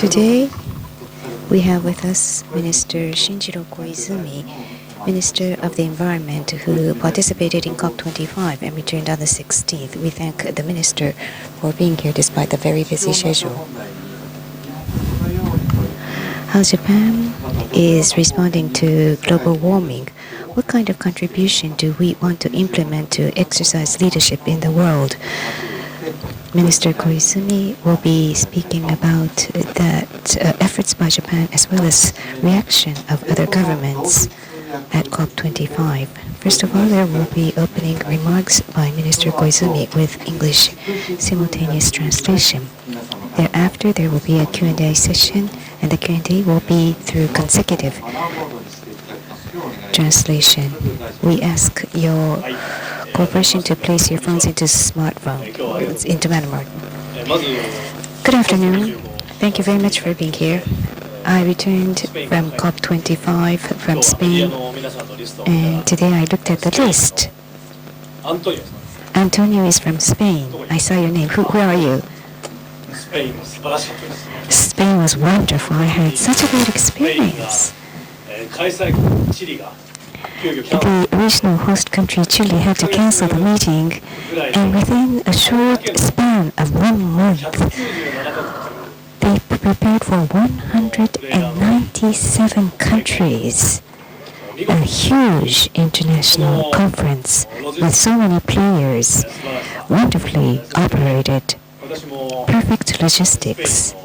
Today, we have with us Minister Shinjiro KOIZUMI, Minister of the Environment, who participated in COP25 and returned on the 16th. We thank the Minister for being here despite the very busy schedule. How Japan is responding to global warming? What kind of contribution do we want to implement to exercise leadership in the world? Minister Koizumi will be speaking about that efforts by Japan as well as reaction of other governments at COP25. First of all, there will be opening remarks by Minister Koizumi with English simultaneous translation. Thereafter, there will be a Q&A session, and the Q&A will be through consecutive translation. We ask your cooperation to place your phones into smartphone, into manual. Good afternoon. Thank you very much for being here. I returned from COP25 from Spain, and today I looked at the list. Antonio is from Spain. I saw your name. Who are you? Spain was wonderful. I had such a great experience. The original host country, Chile, had to cancel the meeting, and within a short span of 1 month, they prepared for 197 countries. A huge international conference with so many players, wonderfully operated, perfect logistics.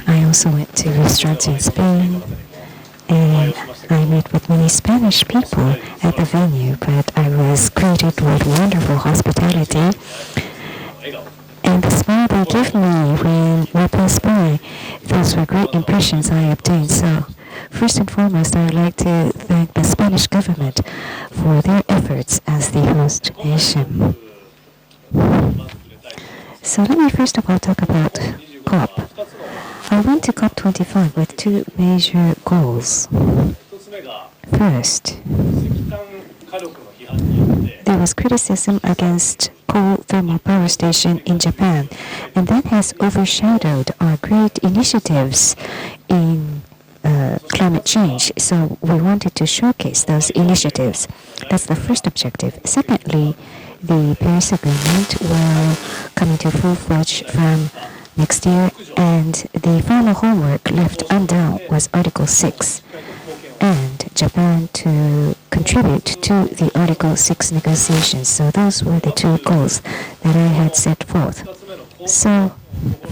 I also went to restaurants in Spain, and I met with many Spanish people at the venue, but I was greeted with wonderful hospitality. And the smile they gave me when we passed by, those were great impressions I obtained. So, first and foremost, I would like to thank the Spanish government for their efforts as the host nation. So let me first of all talk about COP. I went to COP25 with two major goals. First, there was criticism against coal thermal power station in Japan, and that has overshadowed our great initiatives in climate change. So we wanted to showcase those initiatives. That's the first objective. Secondly, the Paris Agreement will come into full-fledged from next year, and the final homework left undone was Article 6, and Japan to contribute to the Article 6 negotiations. So those were the two goals that I had set forth. So,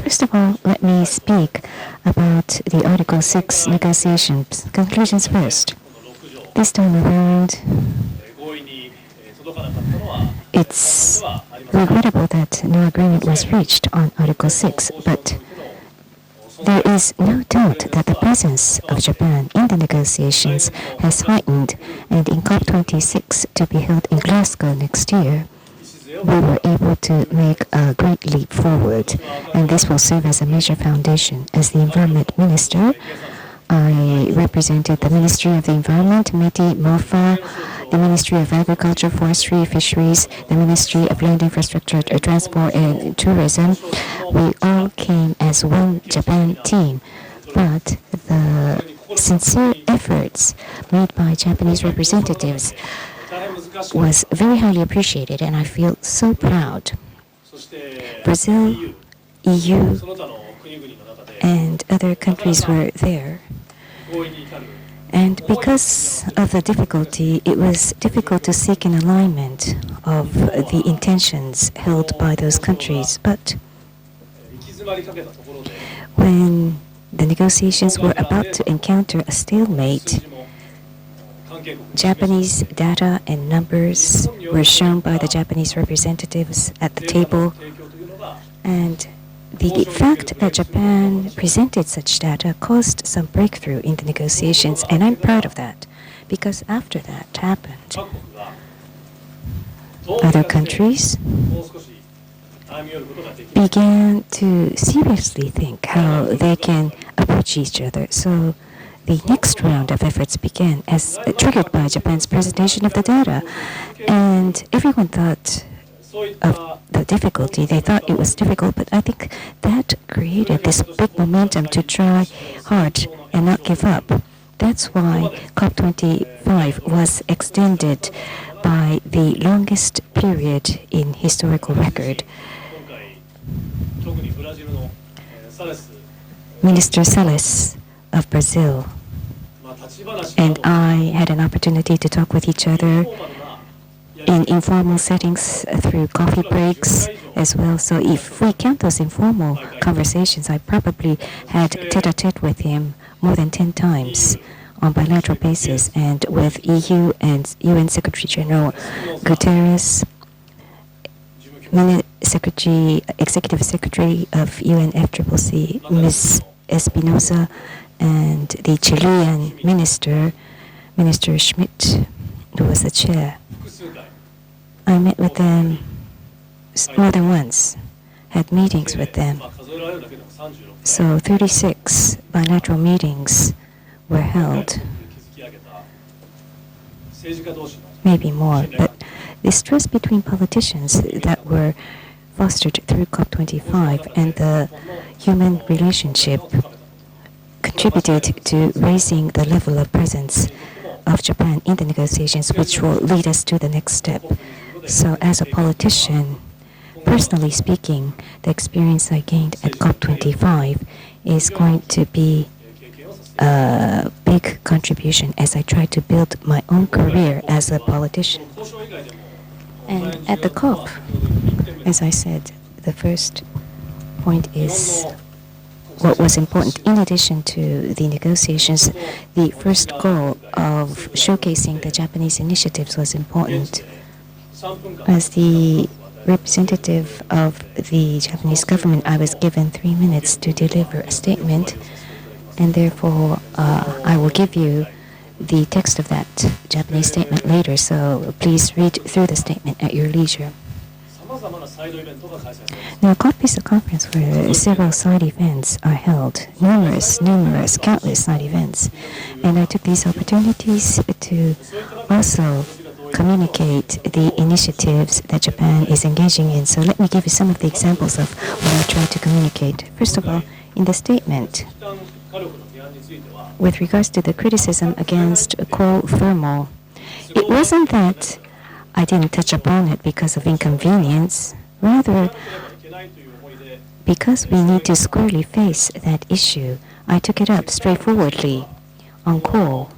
first of all, let me speak about the Article 6 negotiations. Conclusions first. This time around, it's regrettable that no agreement was reached on Article 6, but there is no doubt that the presence of Japan in the negotiations has heightened, and in COP26 to be held in Glasgow next year, we were able to make a great leap forward, and this will serve as a major foundation. As the Environment Minister, I represented the Ministry of the Environment, METI, MOFA, the Ministry of Agriculture, Forestry, Fisheries, the Ministry of Land Infrastructure, Transport and Tourism. We all came as one Japan team, but the sincere efforts made by Japanese representatives was very highly appreciated, and I feel so proud. Brazil, EU, and other countries were there. And because of the difficulty, it was difficult to seek an alignment of the intentions held by those countries. But when the negotiations were about to encounter a stalemate, Japanese data and numbers were shown by the Japanese representatives at the table, and the fact that Japan presented such data caused some breakthrough in the negotiations, and I'm proud of that, because after that happened, other countries began to seriously think how they can approach each other. So the next round of efforts began, as triggered by Japan's presentation of the data, and everyone thought of the difficulty. They thought it was difficult, but I think that created this big momentum to try hard and not give up. That's why COP25 was extended by the longest period in historical record. Minister Salles of Brazil and I had an opportunity to talk with each other in informal settings through coffee breaks as well. So if we count those informal conversations, I probably had tete-a-tete with him more than 10 times on bilateral basis, and with EU and UN Secretary General Guterres, Executive Secretary of UNFCCC, Ms. Espinosa, and the Chilean Minister Schmidt, who was the chair. I met with them more than once, had meetings with them. So 36 bilateral meetings were held, maybe more, but this trust between politicians that were fostered through COP25 and the human relationship contributed to raising the level of presence of Japan in the negotiations, which will lead us to the next step. So as a politician, personally speaking, the experience I gained at COP25 is going to be a big contribution as I try to build my own career as a politician. And at the COP, as I said, the first point is what was important. In addition to the negotiations, the first goal of showcasing the Japanese initiatives was important. As the representative of the Japanese government, I was given 3 minutes to deliver a statement, and therefore I will give you the text of that Japanese statement later, so please read through the statement at your leisure. Now, COP is a conference where several side events are held, numerous, countless side events, and I took these opportunities to also communicate the initiatives that Japan is engaging in. So let me give you some of the examples of what I try to communicate. First of all, in the statement, with regards to the criticism against coal thermal, it wasn't that I didn't touch upon it because of inconvenience. Rather, because we need to squarely face that issue, I took it up straightforwardly on coal.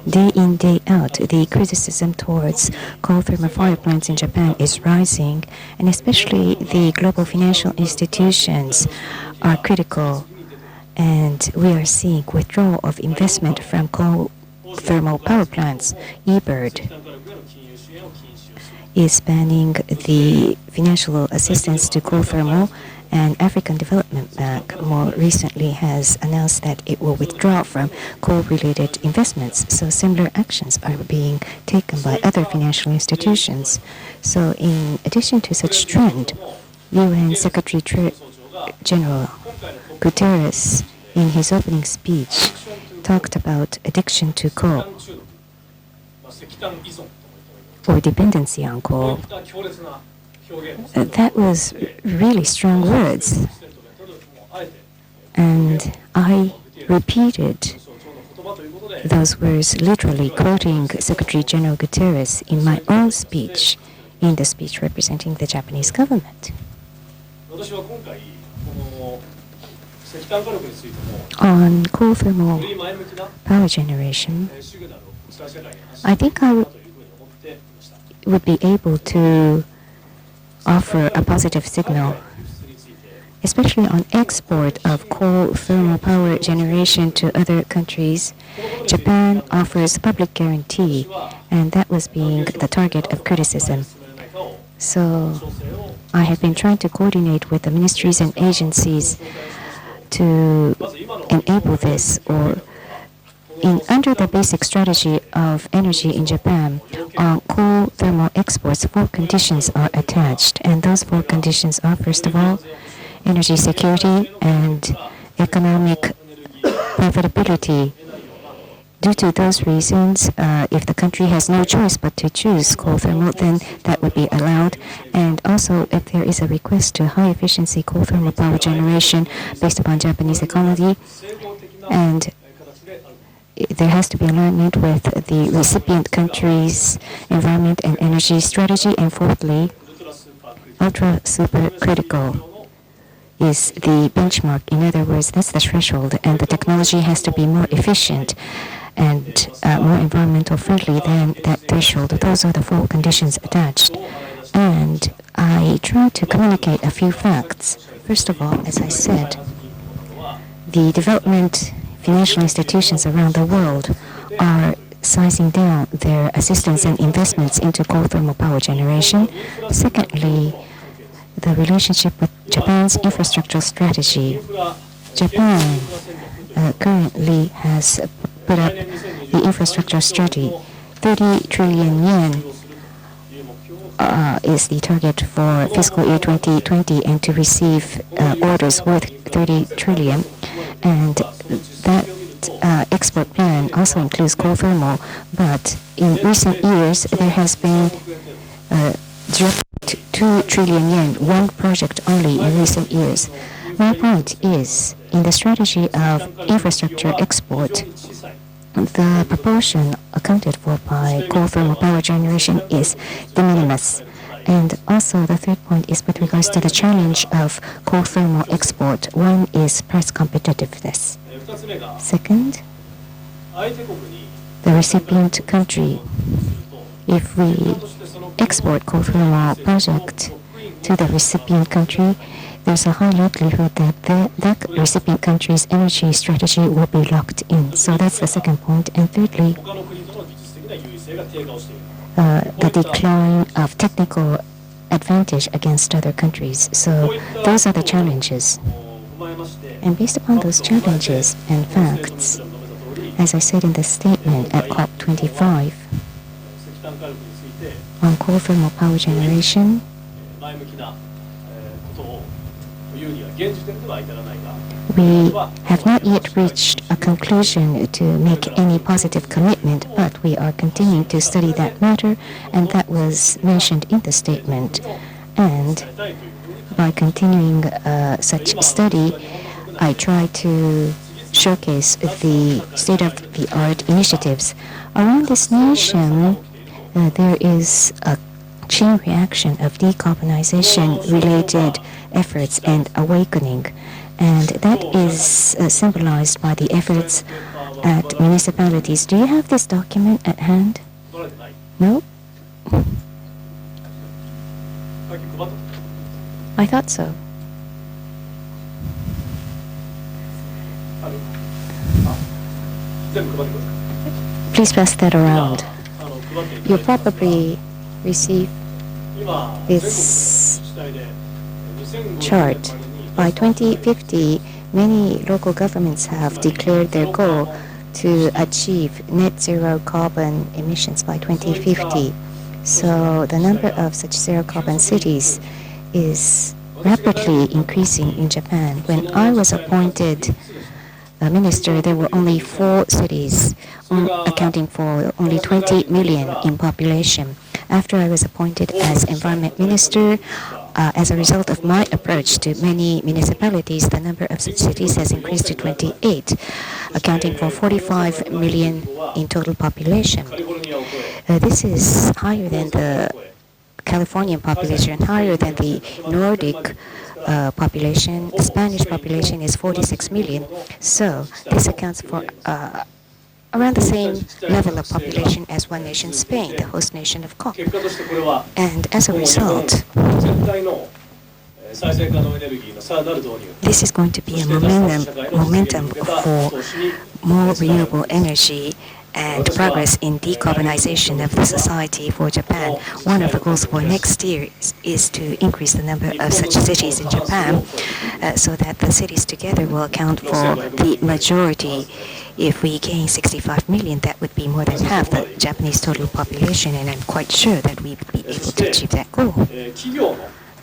Day in, day out, the criticism towards coal thermal power plants in Japan is rising, and especially the global financial institutions are critical, and we are seeing withdrawal of investment from coal thermal power plants. eBird is banning the financial assistance to coal thermal, and African Development Bank more recently has announced that it will withdraw from coal-related investments. So similar actions are being taken by other financial institutions. So in addition to such trend, UN Secretary General Guterres, in his opening speech, talked about addiction to coal or dependency on coal. That was really strong words, and I repeated those words literally, quoting Secretary General Guterres in my own speech, in the speech representing the Japanese government. On coal thermal power generation, I think I would be able to offer a positive signal, especially on export of coal thermal power generation to other countries. Japan offers public guarantee, and that was being the target of criticism. So I have been trying to coordinate with the ministries and agencies to enable this, or under the basic strategy of energy in Japan, on coal thermal exports, 4 conditions are attached. And those 4 conditions are, first of all, energy security and economic profitability due to those reasons, if the country has no choice but to choose coal thermal, then that would be allowed. And also, if there is a request to high-efficiency coal thermal power generation based upon Japanese economy, and there has to be alignment with the recipient country's environment and energy strategy. And fourthly, ultra super critical is the benchmark. In other words, that's the threshold, and the technology has to be more efficient and more environmental friendly than that threshold. Those are the four conditions attached. And I try to communicate a few facts. First of all, as I said, the development financial institutions around the world are sizing down their assistance and investments into coal thermal power generation. Secondly, the relationship with Japan's infrastructural strategy. Japan currently has put up the infrastructure strategy. 30 trillion yen is the target for fiscal year 2020, and to receive orders worth 30 trillion. And that export plan also includes coal thermal, but in recent years there has been 2 trillion yen, one project only in recent years. My point is, in the strategy of infrastructure export, the proportion accounted for by coal thermal power generation is de minimis. And also the third point is with regards to the challenge of coal thermal export. One is price competitiveness. Second, the recipient country. If we export coal thermal project to the recipient country, there's a high likelihood that that recipient country's energy strategy will be locked in. So that's the second point. And thirdly, the decline of technical advantage against other countries. So those are the challenges. And based upon those challenges and facts, as I said in the statement at COP25 on coal thermal power generation, we have not yet reached a conclusion to make any positive commitment, but we are continuing to study that matter, and that was mentioned in the statement. And by continuing such study, I try to showcase the state-of-the-art initiatives. Around this nation, there is a chain reaction of decarbonization-related efforts and awakening. And that is symbolized by the efforts at municipalities. Do you have this document at hand? No? I thought so. Please pass that around. You probably received this chart. By 2050, many local governments have declared their goal to achieve net zero carbon emissions by 2050. So the number of such zero carbon cities is rapidly increasing in Japan. When I was appointed minister, there were only 4 cities accounting for only 20 million in population. After I was appointed as environment minister, as a result of my approach to many municipalities, the number of such cities has increased to 28, accounting for 45 million in total population. This is higher than the Californian population, higher than the Nordic population. The Spanish population is 46 million. So this accounts for around the same level of population as one nation, Spain, the host nation of COP. And as a result, this is going to be a momentum for more renewable energy and progress in decarbonization of the society for Japan. One of the goals for next year is to increase the number of such cities in Japan so that the cities together will account for the majority. If we gain 65 million, that would be more than half the Japanese total population, and I'm quite sure that we would be able to achieve that goal.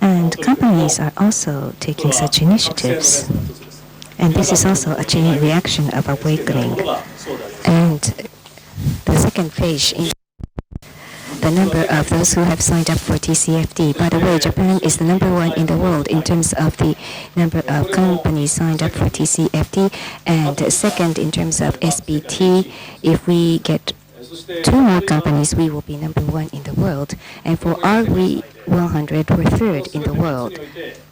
And companies are also taking such initiatives. And this is also a chain reaction of awakening. And the second page in the number of those who have signed up for TCFD. By the way, Japan is the number one in the world in terms of the number of companies signed up for TCFD, and second in terms of SBT. If we get 2 more companies, we will be number one in the world. And for RE100, we're third in the world.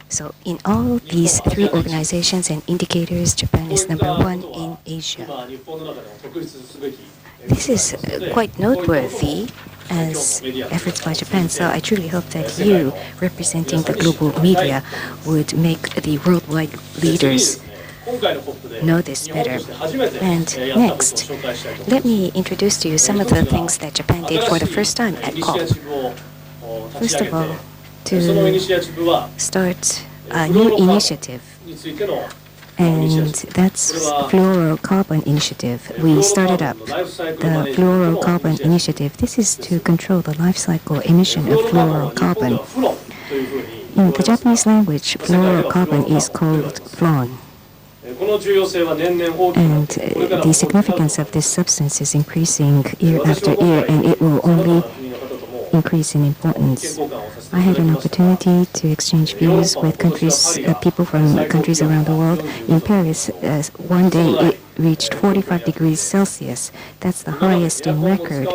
So in all these 3 organizations and indicators, Japan is number one in Asia. This is quite noteworthy as efforts by Japan, so I truly hope that you, representing the global media, would make the worldwide leaders know this better. And next, let me introduce to you some of the things that Japan did for the first time at COP. First of all, to start a new initiative, and that's fluorocarbon initiative. We started up the fluorocarbon initiative. This is to control the life cycle emission of fluorocarbon. In the Japanese language, fluorocarbon is called fluon. And the significance of this substance is increasing year after year, and it will only increase in importance. I had an opportunity to exchange views with people from countries around the world. In Paris, one day it reached 45 degrees Celsius. That's the highest in record.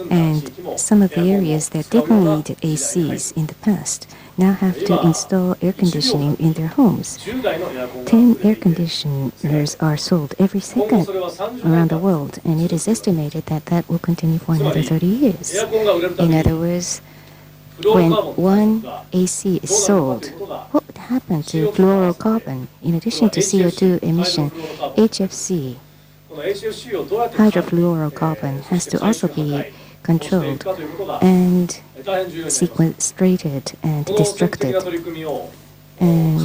And some of the areas that didn't need ACs in the past now have to install air conditioning in their homes. 10 air conditioners are sold every second around the world, and it is estimated that that will continue for another 30 years. In other words, when one AC is sold, what would happen to fluorocarbon? In addition to CO2 emission, HFC, hydrofluorocarbon, has to also be controlled and sequestrated and destructed. And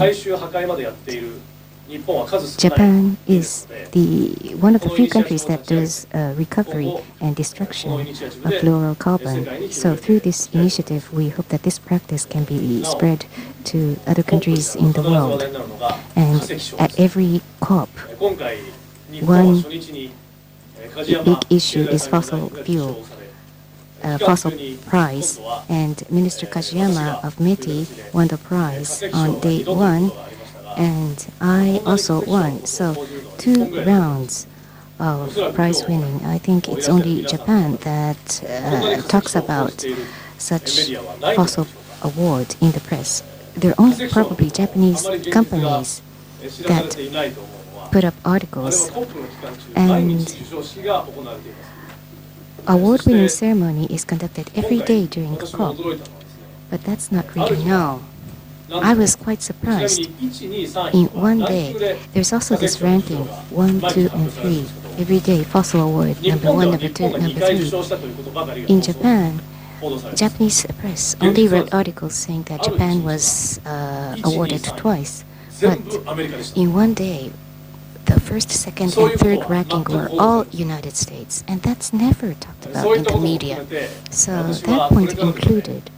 Japan is one of the few countries that does recovery and destruction of fluorocarbon. So through this initiative, we hope that this practice can be spread to other countries in the world. And at every COP, one big issue is fossil price, and Minister Kajiyama of METI won the prize on day 1, and I also won. So 2 rounds of prize winning. I think it's only Japan that talks about such fossil award in the press. There are only probably Japanese companies that put up articles, and award-winning ceremony is conducted every day during COP, but that's not really known. I was quite surprised. In one day, there's also this ranking, 1, 2, and 3. Every day, fossil award, number 1, number 2, number 3. In Japan, Japanese press only wrote articles saying that Japan was awarded twice. But in one day, the first, second, and third ranking were all United States, and that's never talked about in the media. So that point included.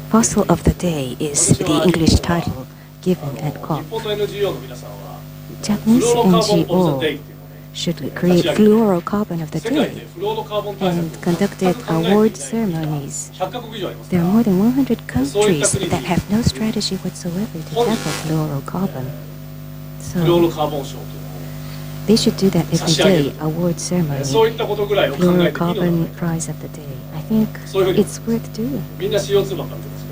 Fossil of the Day is the English title given at COP. Japanese NGO should create fluorocarbon of the day and conducted award ceremonies. There are more than 100 countries that have no strategy whatsoever to tackle fluorocarbon. So they should do that every day, award ceremony, fluorocarbon prize of the day. I think it's worth doing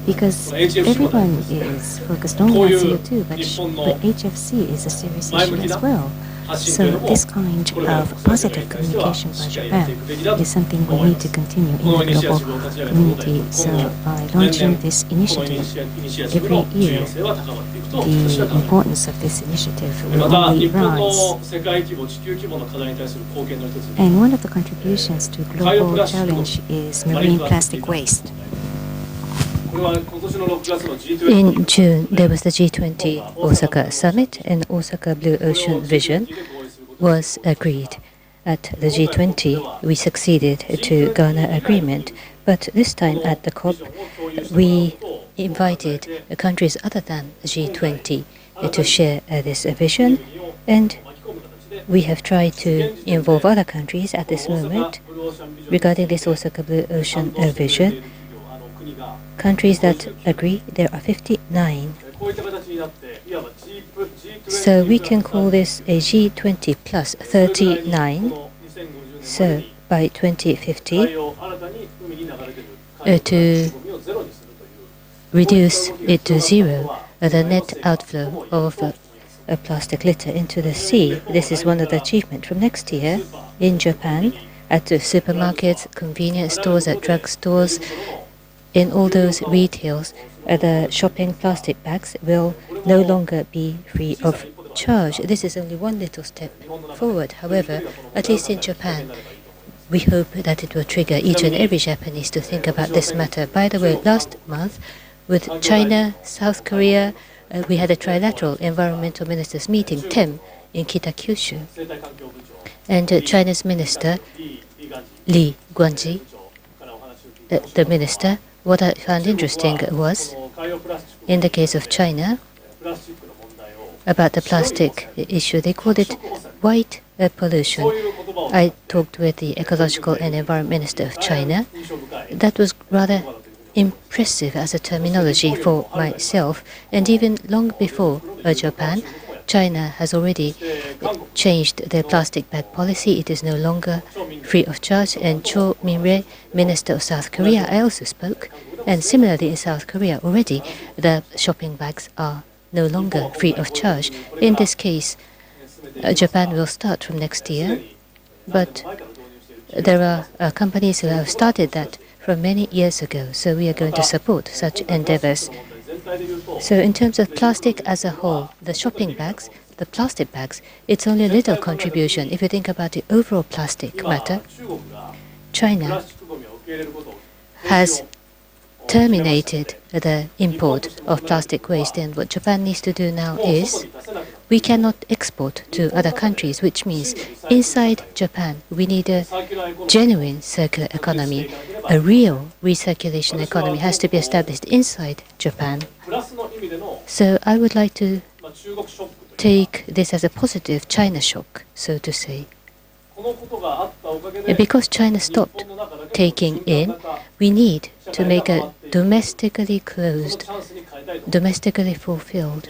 because everyone is focused only on CO2, but HFC is a serious issue as well. So this kind of positive communication by Japan is something we need to continue in the global community. So by launching this initiative every year, the importance of this initiative will only rise. And one of the contributions to global challenge is marine plastic waste. In June, there was the G20 Osaka Summit, and Osaka Blue Ocean Vision was agreed. At the G20, we succeeded to garner agreement, but this time at the COP, we invited countries other than the G20 to share this vision, and we have tried to involve other countries at this moment regarding this Osaka Blue Ocean vision. Countries that agree, there are 59. So we can call this a G20 plus 39. So by 2050, to reduce it to zero, the net outflow of plastic litter into the sea. This is one of the achievements. From next year, in Japan, at the supermarkets, convenience stores, at drugstores, in all those retails, the shopping plastic bags will no longer be free of charge. This is only one little step forward. However, at least in Japan, we hope that it will trigger each and every Japanese to think about this matter. By the way, last month, with China, South Korea, we had a trilateral environmental ministers meeting, TEM, in Kitakyushu. And China's minister, Li Guanji, the minister, what I found interesting was, in the case of China, about the plastic issue, they called it white pollution. I talked with the ecological and environment minister of China. That was rather impressive as a terminology for myself. And even long before Japan, China has already changed their plastic bag policy. It is no longer free of charge. And Cho Min-rae, Minister of South Korea, I also spoke. And similarly in South Korea, already the shopping bags are no longer free of charge. In this case, Japan will start from next year. But there are companies who have started that from many years ago. So we are going to support such endeavors. So in terms of plastic as a whole, the shopping bags, the plastic bags, it's only a little contribution. If you think about the overall plastic matter, China has terminated the import of plastic waste, and what Japan needs to do now is we cannot export to other countries, which means inside Japan we need a genuine circular economy. A real recirculation economy has to be established inside Japan. So I would like to take this as a positive China shock, so to say. Because China stopped taking in, we need to make a domestically closed, domestically fulfilled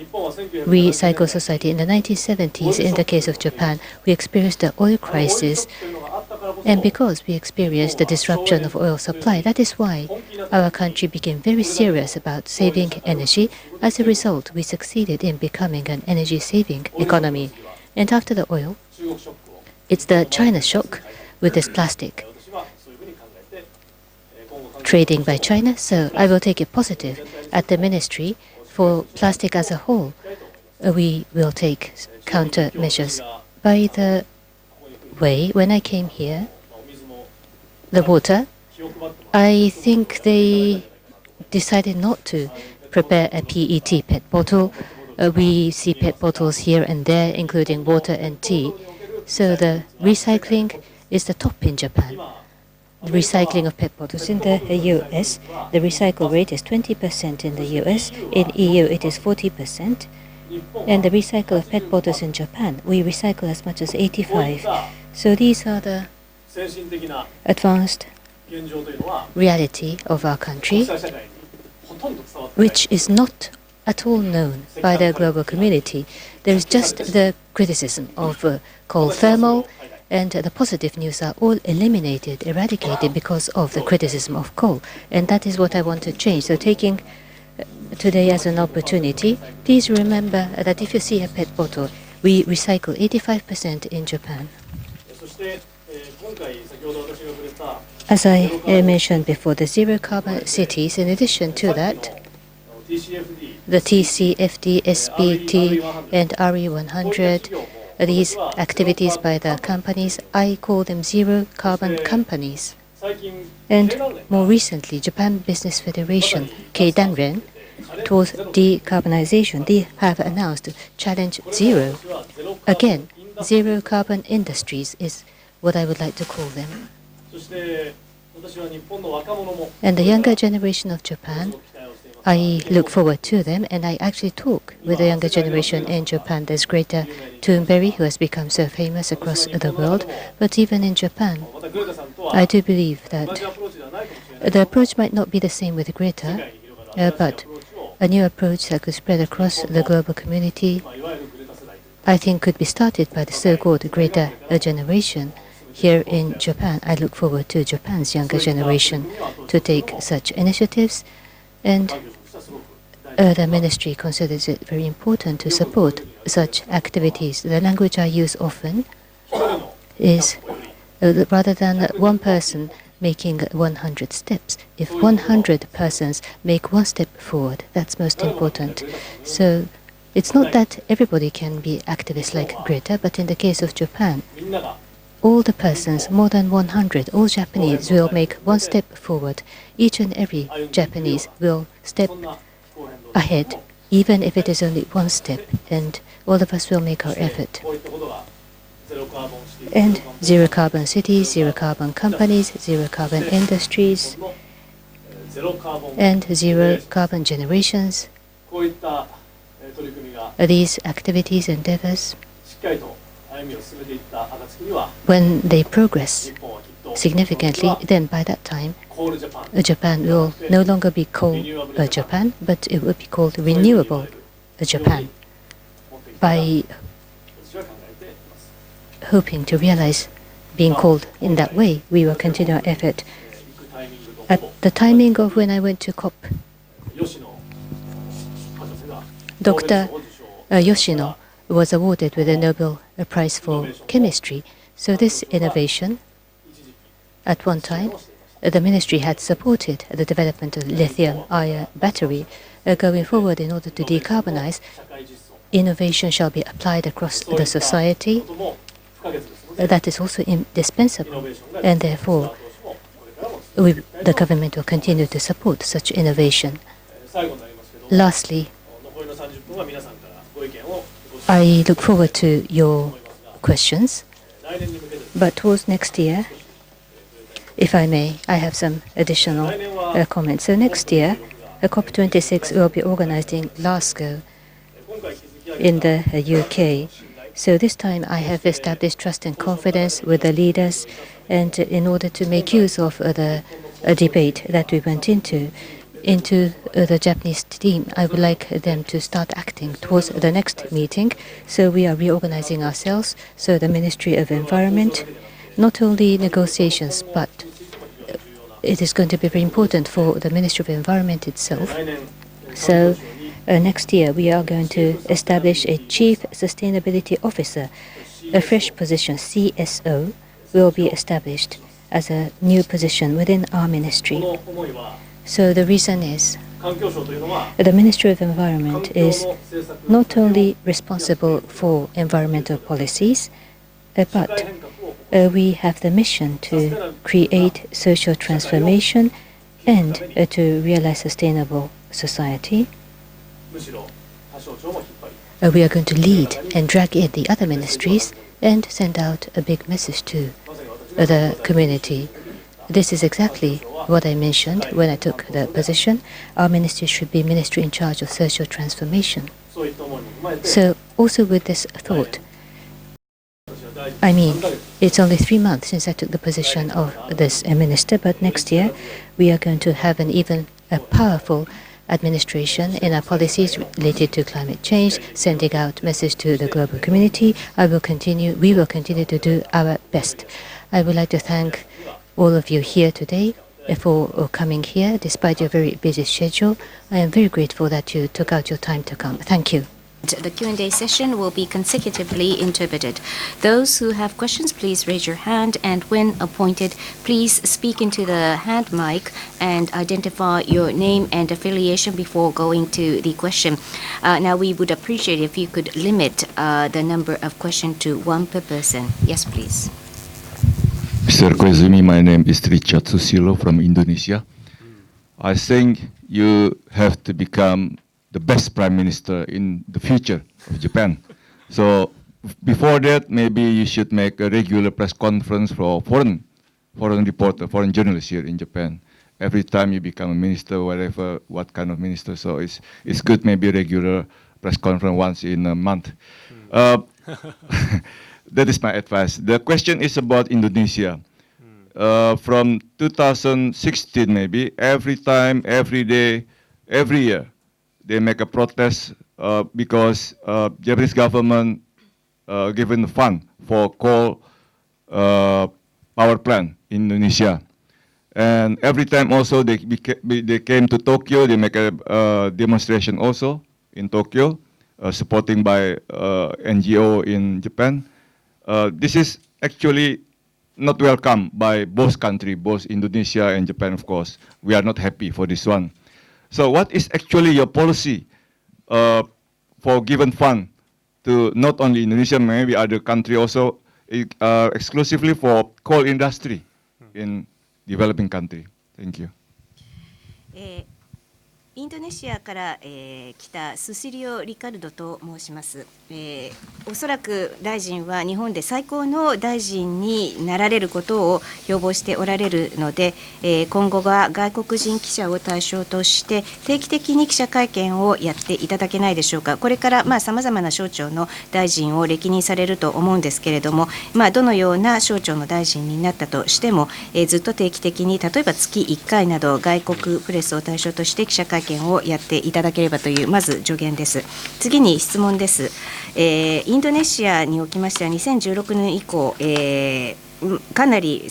recycle society. In the 1970s, in the case of Japan, we experienced the oil crisis. And because we experienced the disruption of oil supply, that is why our country became very serious about saving energy. As a result, we succeeded in becoming an energy-saving economy. And after the oil, it's the China shock with this plastic trading by China. So I will take it positive. At the ministry, for plastic as a whole, we will take countermeasures. By the way, when I came here, the water, I think they decided not to prepare a PET PET bottle. We see PET bottles here and there, including water and tea. So the recycling is the top in Japan. The recycling of PET bottles in the US, the recycle rate is 20% in the US. In EU, it is 40%. And the recycle of PET bottles in Japan, we recycle as much as 85%. So these are the advanced reality of our country, which is not at all known by the global community. There is just the criticism of coal thermal, and the positive news are all eliminated, eradicated because of the criticism of coal. And that is what I want to change. So taking today as an opportunity, please remember that if you see a PET bottle, we recycle 85% in Japan. As I mentioned before, the zero carbon cities, in addition to that, the TCFD, SBT, and RE100, these activities by the companies, I call them zero carbon companies. And more recently, Japan Business Federation, Keidanren, towards decarbonization, they have announced Challenge Zero. Again, zero carbon industries is what I would like to call them. And the younger generation of Japan, I look forward to them, and I actually talk with the younger generation in Japan. There's Greta Thunberg, who has become so famous across the world. But even in Japan, I do believe that the approach might not be the same with Greta, but a new approach that could spread across the global community, I think, could be started by the so-called Greta generation. Here in Japan, I look forward to Japan's younger generation to take such initiatives, and the ministry considers it very important to support such activities. The language I use often is rather than one person making 100 steps, if 100 persons make one step forward, that's most important. So it's not that everybody can be activists like Greta, but in the case of Japan, all the persons, more than 100, all Japanese will make one step forward. Each and every Japanese will step ahead, even if it is only one step, and all of us will make our effort. And zero carbon cities, zero carbon companies, zero carbon industries, and zero carbon generations. These activities, endeavors, when they progress significantly, then by that time, Japan will no longer be called Japan, but it will be called Renewable Japan. By hoping to realize being called in that way, we will continue our effort. At the timing of when I went to COP, Dr. Yoshino was awarded with a Nobel Prize for Chemistry. So this innovation, at one time, the ministry had supported the development of lithium-ion battery. Going forward, in order to decarbonize, innovation shall be applied across the society. That is also indispensable, and therefore, the government will continue to support such innovation. Lastly, I look forward to your questions, but towards next year, if I may, I have some additional comments. So next year, COP26 will be organized in Glasgow in the UK. So this time I have established trust and confidence with the leaders, and in order to make use of the debate that we went into the Japanese team, I would like them to start acting towards the next meeting. So we are reorganizing ourselves. So the Ministry of Environment, not only negotiations, but it is going to be very important for the Ministry of Environment itself. So next year we are going to establish a Chief Sustainability Officer. A fresh position, CSO, will be established as a new position within our ministry. So the reason is the Ministry of Environment is not only responsible for environmental policies, but we have the mission to create social transformation and to realize sustainable society. We are going to lead and drag in the other ministries and send out a big message to the community. This is exactly what I mentioned when I took the position. Our ministry should be ministry in charge of social transformation. So also with this thought, I mean, it's only 3 months since I took the position of this minister, but next year we are going to have an even powerful administration in our policies related to climate change, sending out message to the global community. We will continue to do our best. I would like to thank all of you here today for coming here despite your very busy schedule. I am very grateful that you took out your time to come. Thank you. The Q&A session will be consecutively interpreted. Those who have questions, please raise your hand, and when appointed, please speak into the hand mic and identify your name and affiliation before going to the question. Now, we would appreciate if you could limit the number of questions to one per person. Yes, please. Mr. Koizumi, my name is Richard Susilo from Indonesia. I think you have to become the best prime minister in the future of Japan. So before that, maybe you should make a regular press conference for foreign reporter, foreign journalists here in Japan. every time you become a minister, whatever, what kind of minister. So it's good maybe regular press conference once in a month. That is my advice. The question is about Indonesia. From 2016 maybe, every time, every day, every year, they make a protest because Japanese government given the fund for coal power plant in Indonesia. And every time also they came to Tokyo, they make a demonstration also in Tokyo, supporting by NGO in Japan. This is actually not welcome by both countries, both Indonesia and Japan, of course. We are not happy for this one. So what is actually your policy for given fund to not only Indonesia, maybe other country also, exclusively for coal industry in developing country? Thank you. インドネシアから、来たスシリオ・リカルドと申します。おそらく大臣は日本で最高の大臣になられることを標榜しておられるので、今後は外国人記者を対象として定期的に記者会見をやっていただけないでしょうか。これからさまざまな省庁の大臣を歴任されると思うんですけれども、どのような省庁の大臣になったとしても、ずっと定期的に例えば月1回など外国プレスを対象として記者会見をやっていただければというまず助言です。次に質問です。インドネシアにおきましては2016年以降、かなり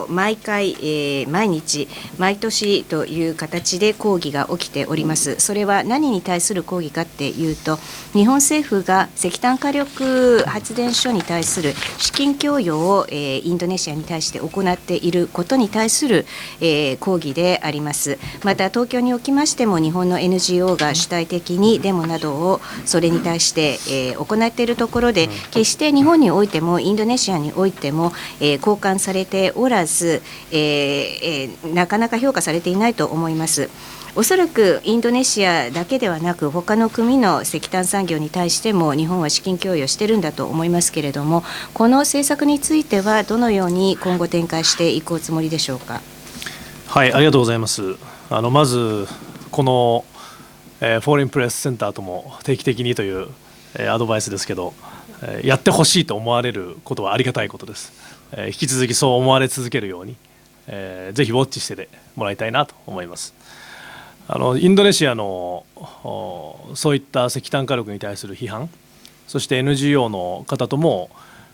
毎回、毎日毎年という形で抗議が起きております。それは何に対する抗議かっていうと、日本政府が石炭火力発電所に対する資金供与を、インドネシアに対して行っていることに対する、抗議であります。また東京におきましても日本の NGO が主体的にデモなどをそれに対して、行っているところで、決して日本においてもインドネシアにおいても、交換されておらず、なかなか評価されていないと思います。おそらくインドネシアだけではなく他の国の石炭産業に対しても日本は資金供与しているんだと思いますけれども、この政策についてはどのように今後展開していくおつもりでしょうか。はい、ありがとうございます。まずこの、フォーリンプレスセンターとも定期的にという、アドバイスですけど、やってほしいと思われることはありがたいことです。引き続きそう思われ続けるように、ぜひウォッチしてもらいたいなと思います。インドネシアのそういった石炭火力に対する批判、そして NGO の方とも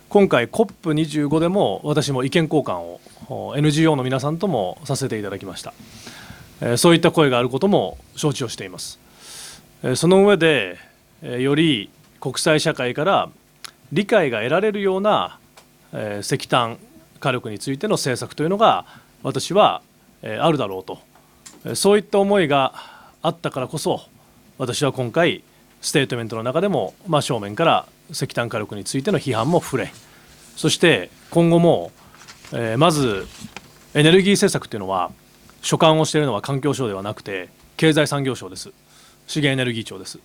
今回 COP25 でも私も意見交換を NGO の皆さんともさせていただきました。そういった声があることも承知をしています。その上でより国際社会から理解が得られるような石炭火力についての政策というのが私はあるだろうと、そういった思いがあったからこそ私は今回ステートメントの中でも真正面から石炭火力についての批判も触れ、そして今後もまずエネルギー政策というのは所管をしているのは環境省ではなくて経済産業省です。資源エネルギー庁です。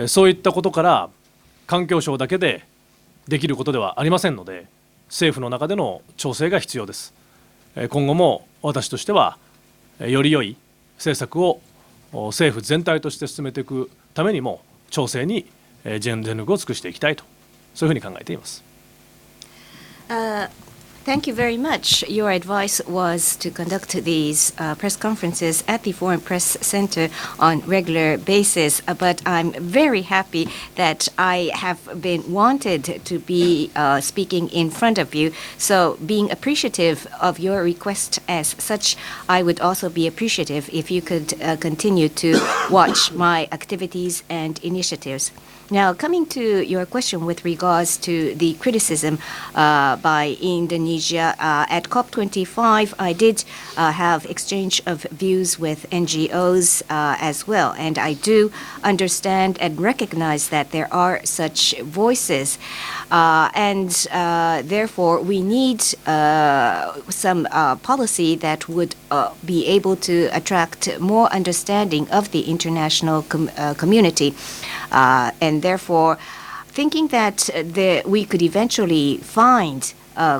そういったことから環境省だけでできることではありませんので、政府の中での調整が必要です。今後も私としてはより良い政策を政府全体として進めていくためにも調整に全力を尽くしていきたいと、そういうふうに考えています。Thank you very much. Your advice was to conduct these press conferences at the Foreign Press Center on regular basis. But I'm very happy that I have been wanted to be speaking in front of you. So being appreciative of your request as such, I would also be appreciative if you could continue to watch my activities and initiatives. Now, coming to your question with regards to the criticism by Indonesia, at COP25, I did have exchange of views with NGOs as well, and I do understand and recognize that there are such voices, and therefore we need some policy that would be able to attract more understanding of the international community. And therefore, thinking that we could eventually find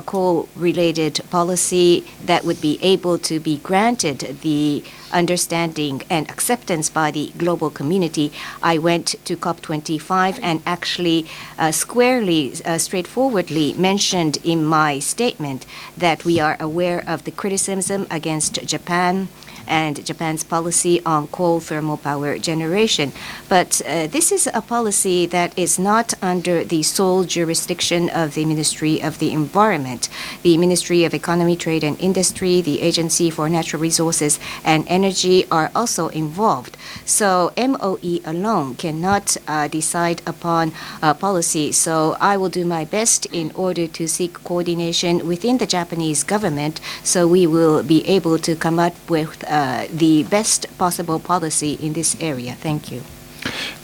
coal-related policy that would be able to be granted the understanding and acceptance by the global community, I went to COP25 and actually squarely, straightforwardly mentioned in my statement that we are aware of the criticism against Japan and Japan's policy on coal thermal power generation. But this is a policy that is not under the sole jurisdiction of the Ministry of the Environment. The Ministry of Economy, Trade and Industry, the Agency for Natural Resources and Energy are also involved. So MOE alone cannot decide upon policy. So I will do my best in order to seek coordination within the Japanese government so we will be able to come up with the best possible policy in this area. Thank you.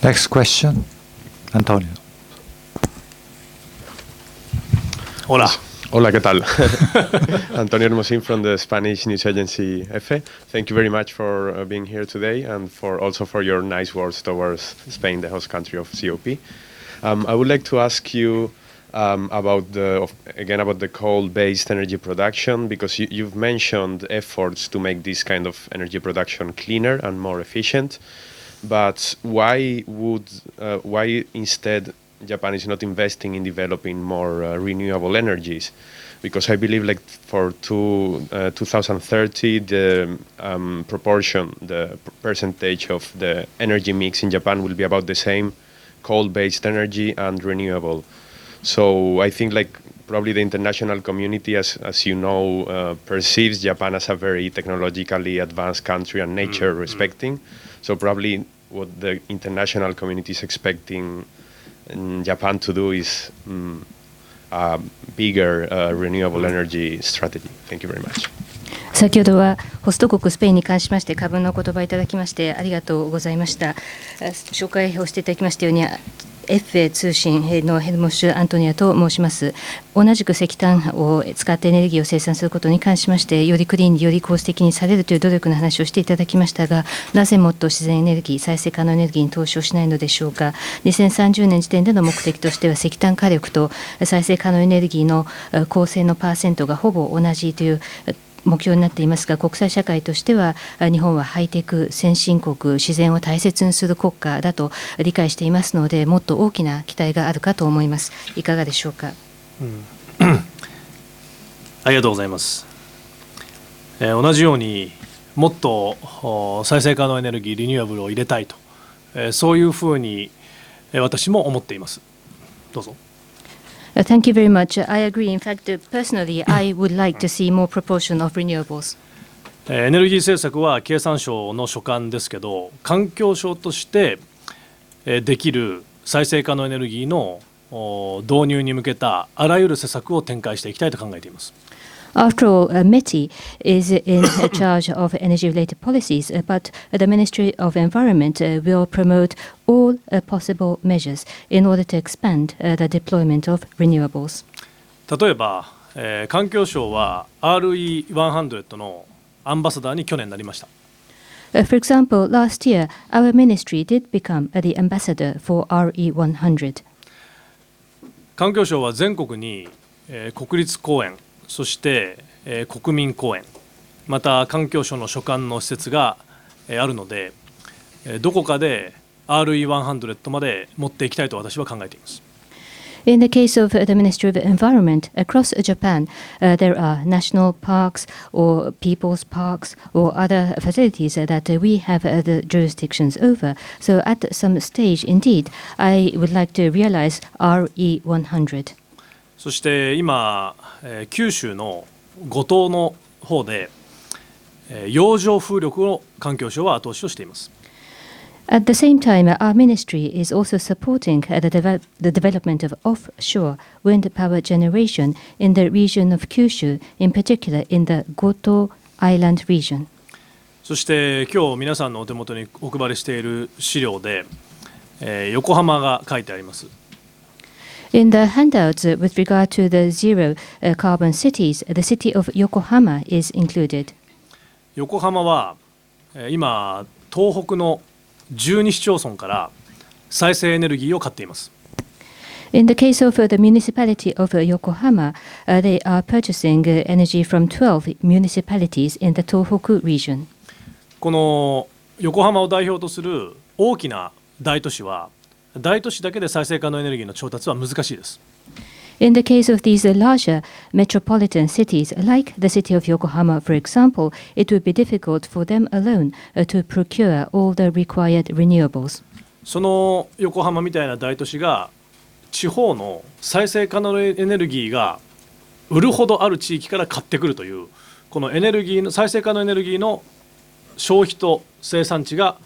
Next question, Antonio. Hola. Hola, ¿qué tal? Antonio Hermosín from the Spanish news agency EFE. Thank you very much for being here today and also for your nice words towards Spain, the host country of COP. I would like to ask you about the coal-based energy production, because you've mentioned efforts to make this kind of energy production cleaner and more efficient. But why instead Japan is not investing in developing more renewable energies? Because I believe like for 2030 the percentage of the energy mix in Japan will be about the same, coal-based energy and renewable. So I think like probably the international community, as you know, perceives Japan as a very technologically advanced country and nature respecting. So probably what the international community is expecting Japan to do is a bigger renewable energy strategy. Thank you very much. 先ほどはホスト国スペインに関しまして過分なお言葉いただきましてありがとうございました。紹介をしていただきましたようにFA 通信のヘルモッシュ・アントニアと申します。同じく石炭を使ってエネルギーを生産することに関しましてよりクリーンにより効率的にされるという努力の話をしていただきましたが、なぜもっと自然エネルギー、再生可能エネルギーに投資をしないのでしょうか。2030年時点での目的としては石炭火力と再生可能エネルギーの構成のパーセントがほぼ同じという目標になっていますが、国際社会としては日本はハイテク先進国、自然を大切にする国家だと理解していますので、もっと大きな期待があるかと思います。いかがでしょうか。ありがとうございます。同じようにもっと再生可能エネルギーリニューアブルを入れたいと、そういうふうに私も思っています。どうぞ。Thank you very much. I agree. In fact, personally, I would like to see more proportion of renewables. エネルギー政策は経産省の所管ですけど、環境省としてできる再生可能エネルギーの導入に向けたあらゆる施策を展開していきたいと考えています。After all, METI is in charge of energy-related policies, but the Ministry of Environment will promote all possible measures in order to expand the deployment of renewables. 例えば、環境省は RE100 のアンバサダーに去年なりました。For example, last year, our ministry did become the ambassador for RE100. 環境省は全国に、国立公園、そして、国民公園、また環境省の所管の施設が、あるので、どこかで RE100 まで持っていきたいと私は考えています。In the case of the Ministry of Environment, across Japan, there are national parks or people's parks or other facilities that we have the jurisdictions over. So at some stage, indeed, I would like to realize RE100. そして今、九州の五島の方で、洋上風力を環境省は後押しをしています。At the same time, our ministry is also supporting the development of offshore wind power generation in the region of Kyushu, in particular in the Goto Island region. そして今日皆さんのお手元にお配りしている資料で、横浜が書いてあります。In the handouts with regard to the zero carbon cities, the city of Yokohama is included. 横浜は今東北の12市町村から再生エネルギーを買っています。In the case of the municipality of Yokohama, they are purchasing energy from 12 municipalities in the Tohoku region. この横浜を代表とする大きな大都市は大都市だけで再生可能エネルギーの調達は難しいです。In the case of these larger metropolitan cities, like the city of Yokohama, for example, it would be difficult for them alone to procure all the required renewables. その横浜みたいな大都市が地方の再生可能エネルギーが売るほどある地域から買ってくるというこのエネルギーの再生可能エネルギーの消費と生産地が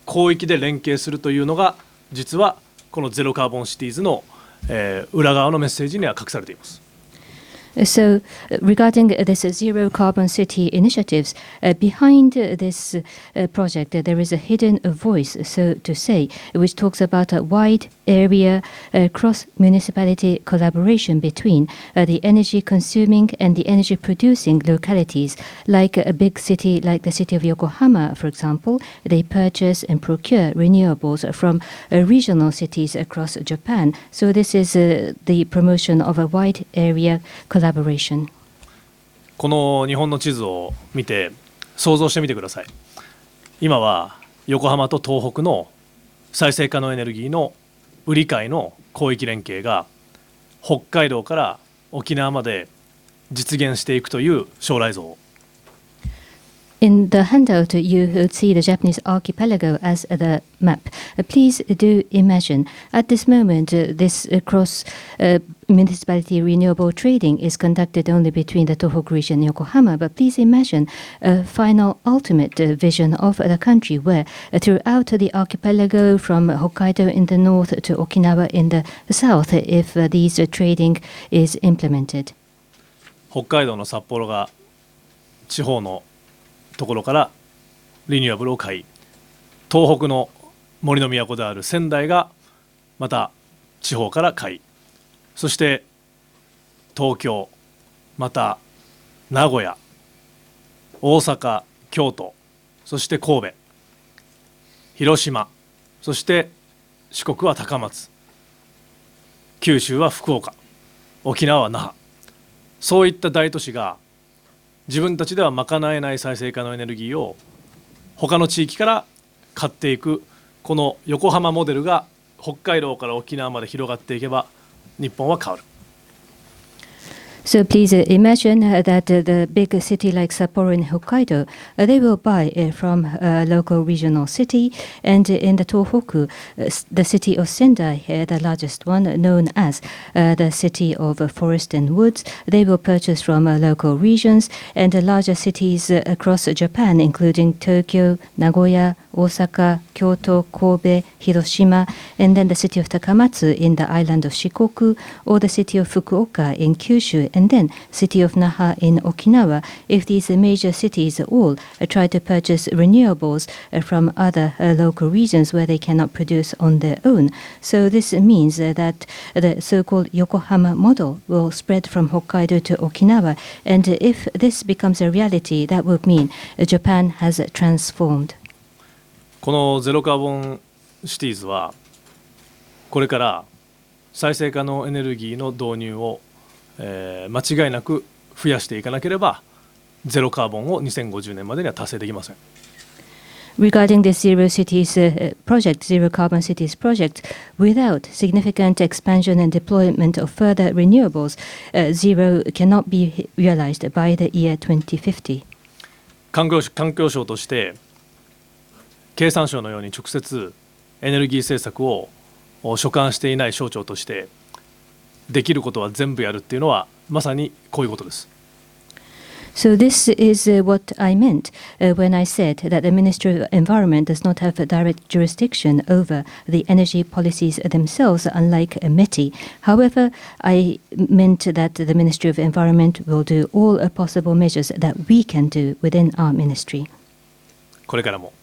広域で連携するというのが実はこのゼロカーボンシティーズの、裏側のメッセージには隠されています。So, regarding this zero carbon city initiatives, behind this project, there is a hidden voice, so to say, which talks about a wide area cross-municipality collaboration between the energy consuming and the energy producing localities. Like a big city like the city of Yokohama, for example, they purchase and procure renewables from regional cities across Japan. So this is the promotion of a wide area collaboration. この日本の地図を見て想像してみてください。今は横浜と東北の再生可能エネルギーの売り買いの広域連携が北海道から沖縄まで実現していくという将来像。In the handout, you see the Japanese archipelago as the map. Please do imagine, at this moment, this cross-municipality renewable trading is conducted only between the Tohoku region and Yokohama, but please imagine a final ultimate vision of the country where throughout the archipelago from Hokkaido in the north to Okinawa in the south, if these trading is implemented. 北海道の札幌が地方のところからリニューアブルを買い、東北の森の都である仙台がまた地方から買い、そして東京、また名古屋、大阪、京都、そして神戸、広島、そして四国は高松、九州は福岡、沖縄は那覇、そういった大都市が自分たちでは賄えない再生可能エネルギーを他の地域から買っていくこの横浜モデルが北海道から沖縄まで広がっていけば日本は変わる。So please imagine that the big city like Sapporo in Hokkaido, they will buy from a local regional city, and in the Tohoku, the city of Sendai, the largest one, known as the city of forest and woods, they will purchase from local regions, and the larger cities across Japan, including Tokyo, Nagoya, Osaka, Kyoto, Kobe, Hiroshima, and then the city of Takamatsu in the island of Shikoku, or the city of Fukuoka in Kyushu, and then city of Naha in Okinawa. If these major cities all try to purchase renewables from other local regions where they cannot produce on their own, so this means that the so-called Yokohama model will spread from Hokkaido to Okinawa, and if this becomes a reality, that would mean Japan has transformed. このゼロカーボンシティーズはこれから再生可能エネルギーの導入を間違いなく増やしていかなければゼロカーボンを2050年までには達成できません。Regarding the Zero Cities project, Zero Carbon Cities project, without significant expansion and deployment of further renewables, zero cannot be realized by the year 2050. 環境省として経産省のように直接エネルギー政策を所管していない省庁としてできることは全部やるっていうのはまさにこういうことです。So this is what I meant when I said that the Ministry of Environment does not have a direct jurisdiction over the energy policies themselves, unlike METI. However, I meant that the Ministry of Environment will do all possible measures that we can do within our ministry. これからも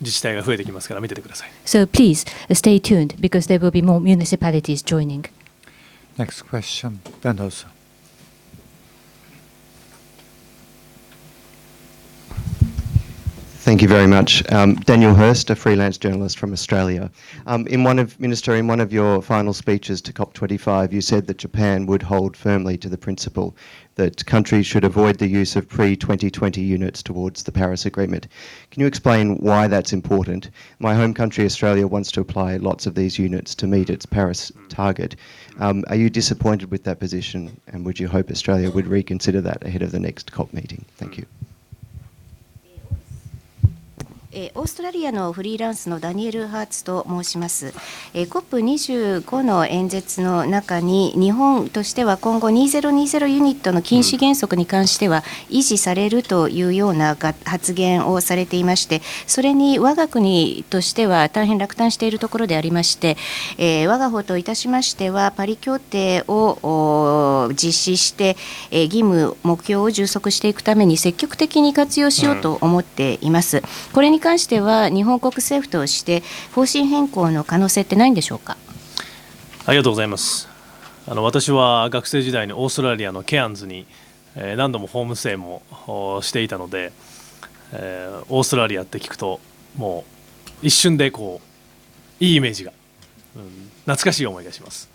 自治体が増えてきますから見ててください。So please stay tuned because there will be more municipalities joining. Next question, Bendosa. Thank you very much. Daniel Hurst, a freelance journalist from Australia. Minister, in one of your final speeches to COP25, you said that Japan would hold firmly to the principle that countries should avoid the use of pre-2020 units towards the Paris Agreement. Can you explain why that's important? My home country, Australia, wants to apply lots of these units to meet its Paris target. Are you disappointed with that position, and would you hope Australia would reconsider that ahead of the next COP meeting? Thank you. オーストラリアのフリーランスのダニエル・ハーツと申します。COP25 の演説の中に日本としては今後2020ユニットの禁止原則に関しては維持されるというような発言をされていまして、それに我が国としては大変落胆しているところでありまして、我が方といたしましてはパリ協定を実施して義務目標を充足していくために積極的に活用しようと思っています。これに関しては日本国政府として方針変更の可能性ってないんでしょうか。ありがとうございます。私は学生時代にオーストラリアのケアンズに何度もホームステイもしていたので、オーストラリアって聞くともう一瞬でこういいイメージが、懐かしい思いがします。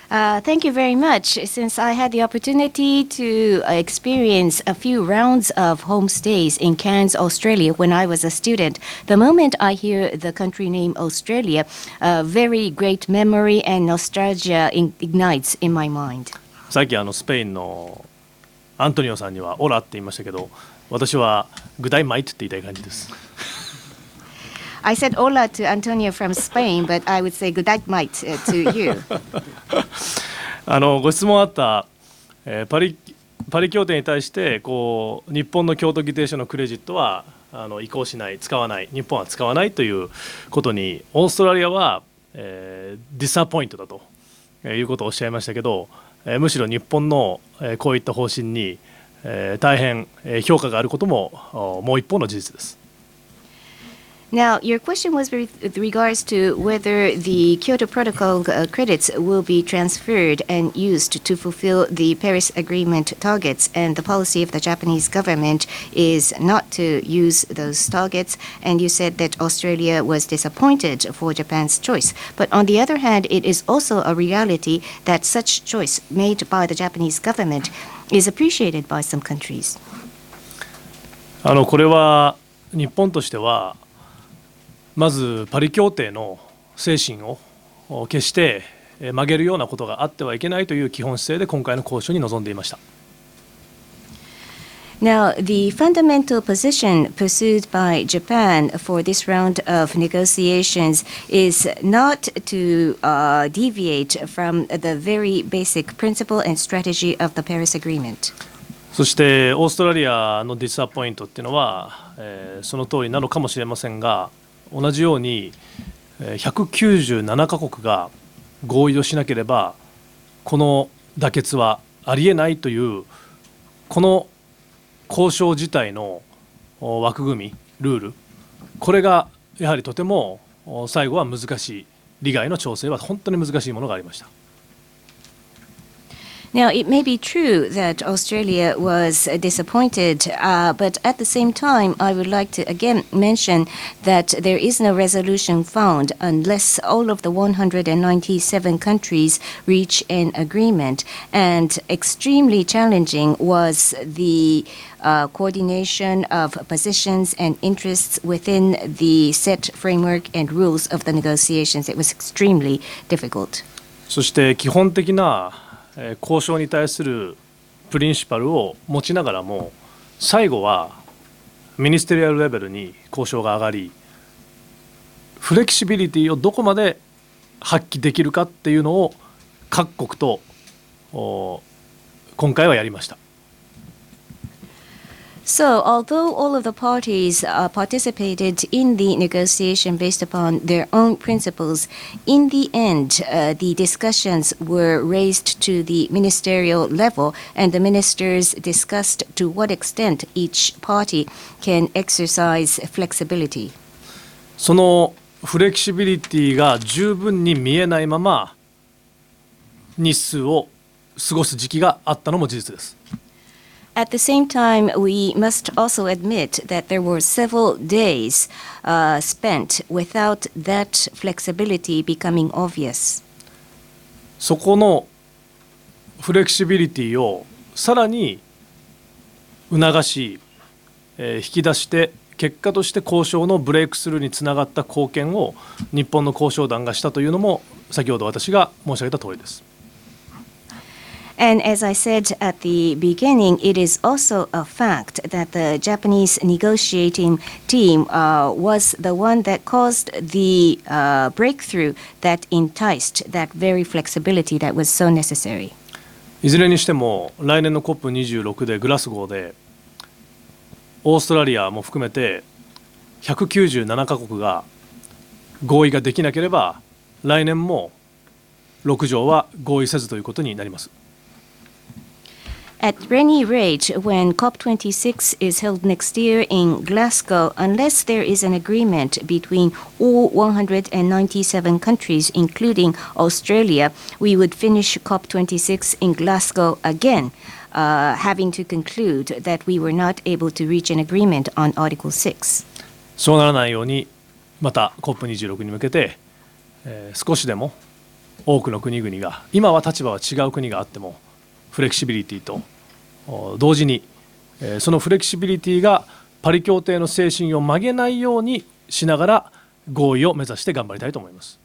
Thank you very much. Since I had the opportunity to experience a few rounds of homestays in Cairns, Australia, when I was a student, the moment I hear the country name Australia, a very great memory and nostalgia ignites in my mind. さっきスペインのアントニオさんにはオラって言いましたけど、私はグダイマイって言いたい感じです。I said hola to Antonio from Spain, but I would say good night to you. ご質問あったパリ協定に対してこう日本の京都議定書のクレジットは移行しない、使わない、日本は使わないということにオーストラリアは、ディサポイントだということをおっしゃいましたけど、むしろ日本の、こういった方針に、大変、評価があることももう一方の事実です。Now, your question was with regards to whether the Kyoto Protocol credits will be transferred and used to fulfill the Paris Agreement targets, and the policy of the Japanese government is not to use those targets, and you said that Australia was disappointed for Japan's choice. But on the other hand, it is also a reality that such choice made by the Japanese government is appreciated by some countries. これは日本としてはまずパリ協定の精神を決して曲げるようなことがあってはいけないという基本姿勢で今回の交渉に臨んでいました。Now, the fundamental position pursued by Japan for this round of negotiations is not to deviate from the very basic principle and strategy of the Paris Agreement. そしてオーストラリアのディスアポイントっていうのは、その通りなのかもしれませんが、同じように197カ国が合意をしなければこの妥結はありえないというこの交渉自体の枠組みルール、これがやはりとても最後は難しい、利害の調整は本当に難しいものがありました。Now, it may be true that Australia was disappointed, but at the same time, I would like to again mention that there is no resolution found unless all of the 197 countries reach an agreement. And extremely challenging was the coordination of positions and interests within the set framework and rules of the negotiations. It was extremely difficult. そして基本的な交渉に対するプリンシパルを持ちながらも最後はミニステリアルレベルに交渉が上がり、フレキシビリティをどこまで発揮できるかっていうのを各国と今回はやりました。So, although all of the parties participated in the negotiation based upon their own principles, in the end, the discussions were raised to the ministerial level, and the ministers discussed to what extent each party can exercise flexibility. そのフレキシビリティが十分に見えないまま日数を過ごす時期があったのも事実です。At the same time, we must also admit that there were several days spent without that flexibility becoming obvious. そこのフレキシビリティをさらに促し、引き出して結果として交渉のブレイクスルーにつながった貢献を日本の交渉団がしたというのも先ほど私が申し上げた通りです。And as I said at the beginning, it is also a fact that the Japanese negotiating team was the one that caused the breakthrough that enticed that very flexibility that was so necessary. いずれにしても来年の COP26 でグラスゴーでオーストラリアも含めて197カ国が合意ができなければ来年も6条は合意せずということになります。At any rate, when COP26 is held next year in Glasgow, unless there is an agreement between all 197 countries, including Australia, we would finish COP26 in Glasgow again, having to conclude that we were not able to reach an agreement on Article 6. そうならないようにまた COP26 に向けて、少しでも多くの国々が今は立場は違う国があってもフレキシビリティと同時にそのフレキシビリティがパリ協定の精神を曲げないようにしながら合意を目指して頑張りたいと思います。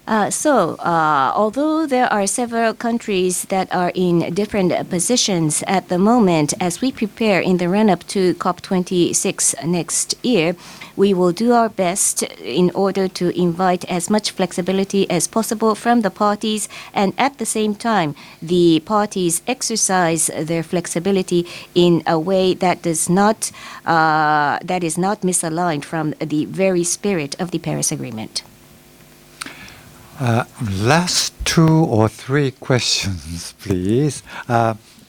Although there are several countries that are in different positions at the moment, as we prepare in the run-up to COP26 next year, we will do our best in order to invite as much flexibility as possible from the parties, and at the same time, the parties exercise their flexibility in a way that is not misaligned from the very spirit of the Paris Agreement. Last 2 or 3 questions, please.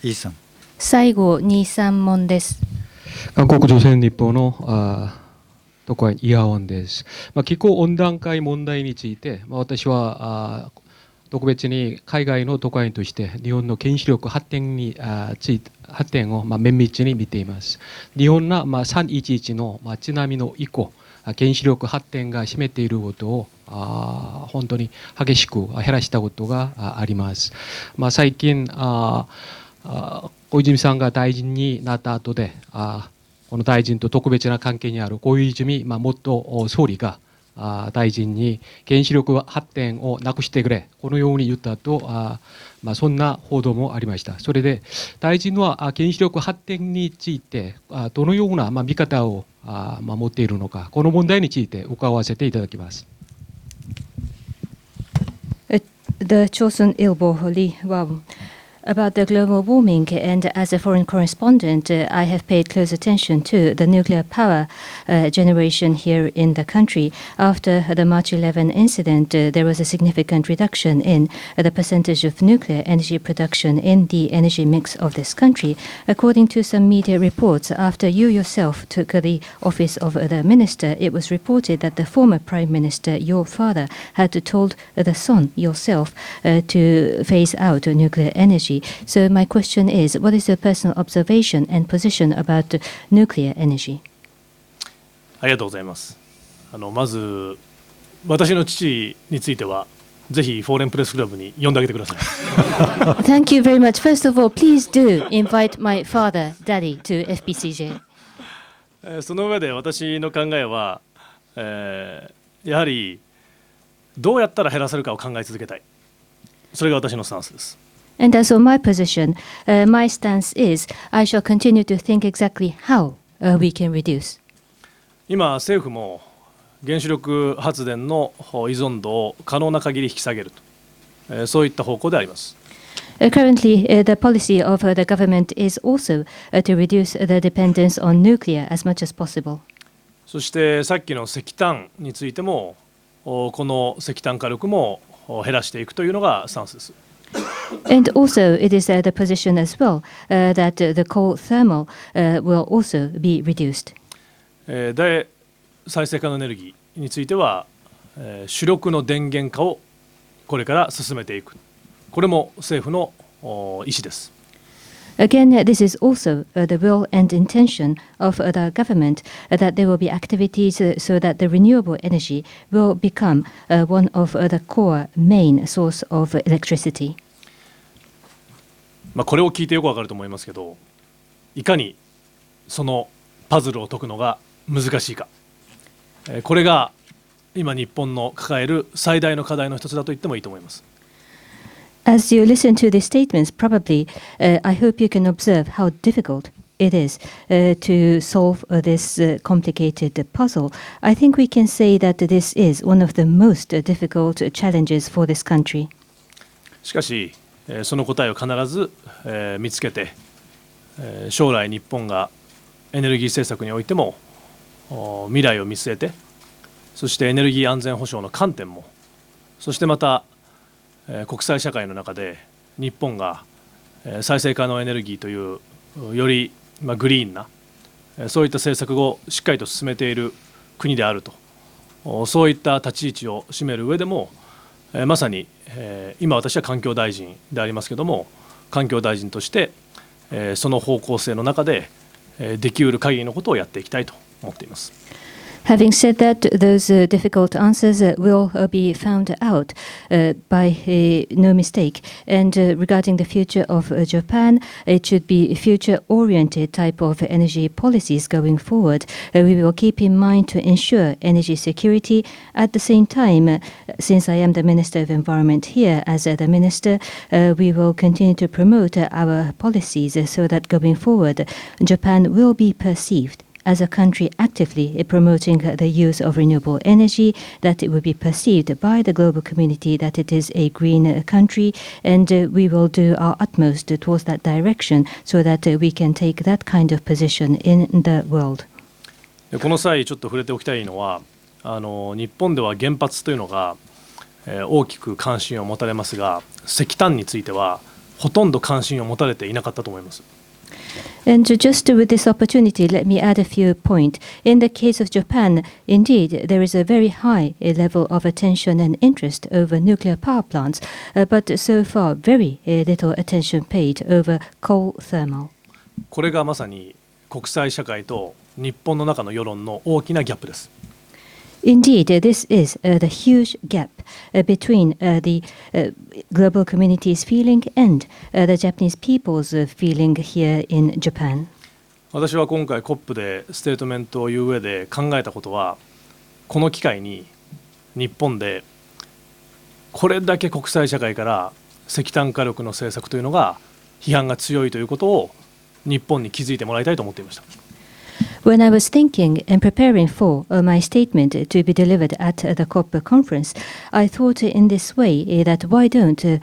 Lee-san. 最後2、3問です。韓国朝鮮日報の特派員イ・ハウォンです。気候温暖化問題について、私は特別に海外の特派員として日本の原子力発展を綿密に見ています。日本の311の津波の以降、原子力発展が占めていることを本当に激しく減らしたことがあります。最近小泉さんが大臣になった後でこの大臣と特別な関係にある小泉元総理が大臣に原子力発電をなくしてくれこのように言ったとそんな報道もありました。それで大臣は原子力発電についてどのような見方を持っているのかこの問題について伺わせていただきます。The Chosun Ilbo Lee about the global warming, and as a foreign correspondent, I have paid close attention to the nuclear power generation here in the country. After the March 11 incident, there was a significant reduction in the percentage of nuclear energy production in the energy mix of this country. According to some media reports, after you yourself took the office of the minister, it was reported that the former prime minister, your father, had told the son, yourself, to phase out nuclear energy. So my question is, what is your personal observation and position about nuclear energy? ありがとうございます。まず私の父についてはぜひフォーレンプレスクラブに呼んであげてください。Thank you very much. First of all, please do invite my father, Daddy, to FPCJ. その上で私の考えは、やはりどうやったら減らせるかを考え続けたい。それが私のスタンスです。And as for my position, my stance is I shall continue to think exactly how we can reduce. 今政府も原子力発電の依存度を可能な限り引き下げると、そういった方向であります。Currently, the policy of the government is also to reduce the dependence on nuclear as much as possible. そしてさっきの石炭についてもこの石炭火力も減らしていくというのがスタンスです。And also, it is the position as well that the coal thermal will also be reduced. で、再生可能エネルギーについては、主力の電源化をこれから進めていく。これも政府の意思です。Again, this is also the will and intention of the government that there will be activities so that the renewable energy will become one of the core main source of electricity. これを聞いてよくわかると思いますけど、いかにそのパズルを解くのが難しいか、これが今日本の抱える最大の課題の一つだと言ってもいいと思います。As you listen to these statements, probably I hope you can observe how difficult it is to solve this complicated puzzle. I think we can say that this is one of the most difficult challenges for this country. しかし、その答えを必ず見つけて、将来日本がエネルギー政策においても未来を見据えて、そしてエネルギー安全保障の観点も、そしてまた国際社会の中で日本が再生可能エネルギーというよりグリーンなそういった政策をしっかりと進めている国であると、そういった立ち位置を占める上でもまさに今私は環境大臣でありますけども、環境大臣としてその方向性の中でできうる限りのことをやっていきたいと思っています。Having said that, those difficult answers will be found out by no mistake. And regarding the future of Japan, it should be future-oriented type of energy policies going forward. We will keep in mind to ensure energy security. At the same time, since I am the Minister of Environment here, as the Minister, we will continue to promote our policies so that going forward, Japan will be perceived as a country actively promoting the use of renewable energy, that it will be perceived by the global community that it is a green country, and we will do our utmost towards that direction so that we can take that kind of position in the world. この際ちょっと触れておきたいのは、日本では原発というのが大きく関心を持たれますが、石炭についてはほとんど関心を持たれていなかったと思います。And just with this opportunity, let me add a few points. In the case of Japan, indeed, there is a very high level of attention and interest over nuclear power plants, but so far very little attention paid over coal thermal. これがまさに国際社会と日本の中の世論の大きなギャップです。Indeed, this is the huge gap between the global community's feeling and the Japanese people's feeling here in Japan. 私は今回 COP でステートメントを言う上で考えたことは、この機会に日本でこれだけ国際社会から石炭火力の政策というのが批判が強いということを日本に気づいてもらいたいと思っていました。When I was thinking and preparing for my statement to be delivered at the COP conference, I thought in this way that why don't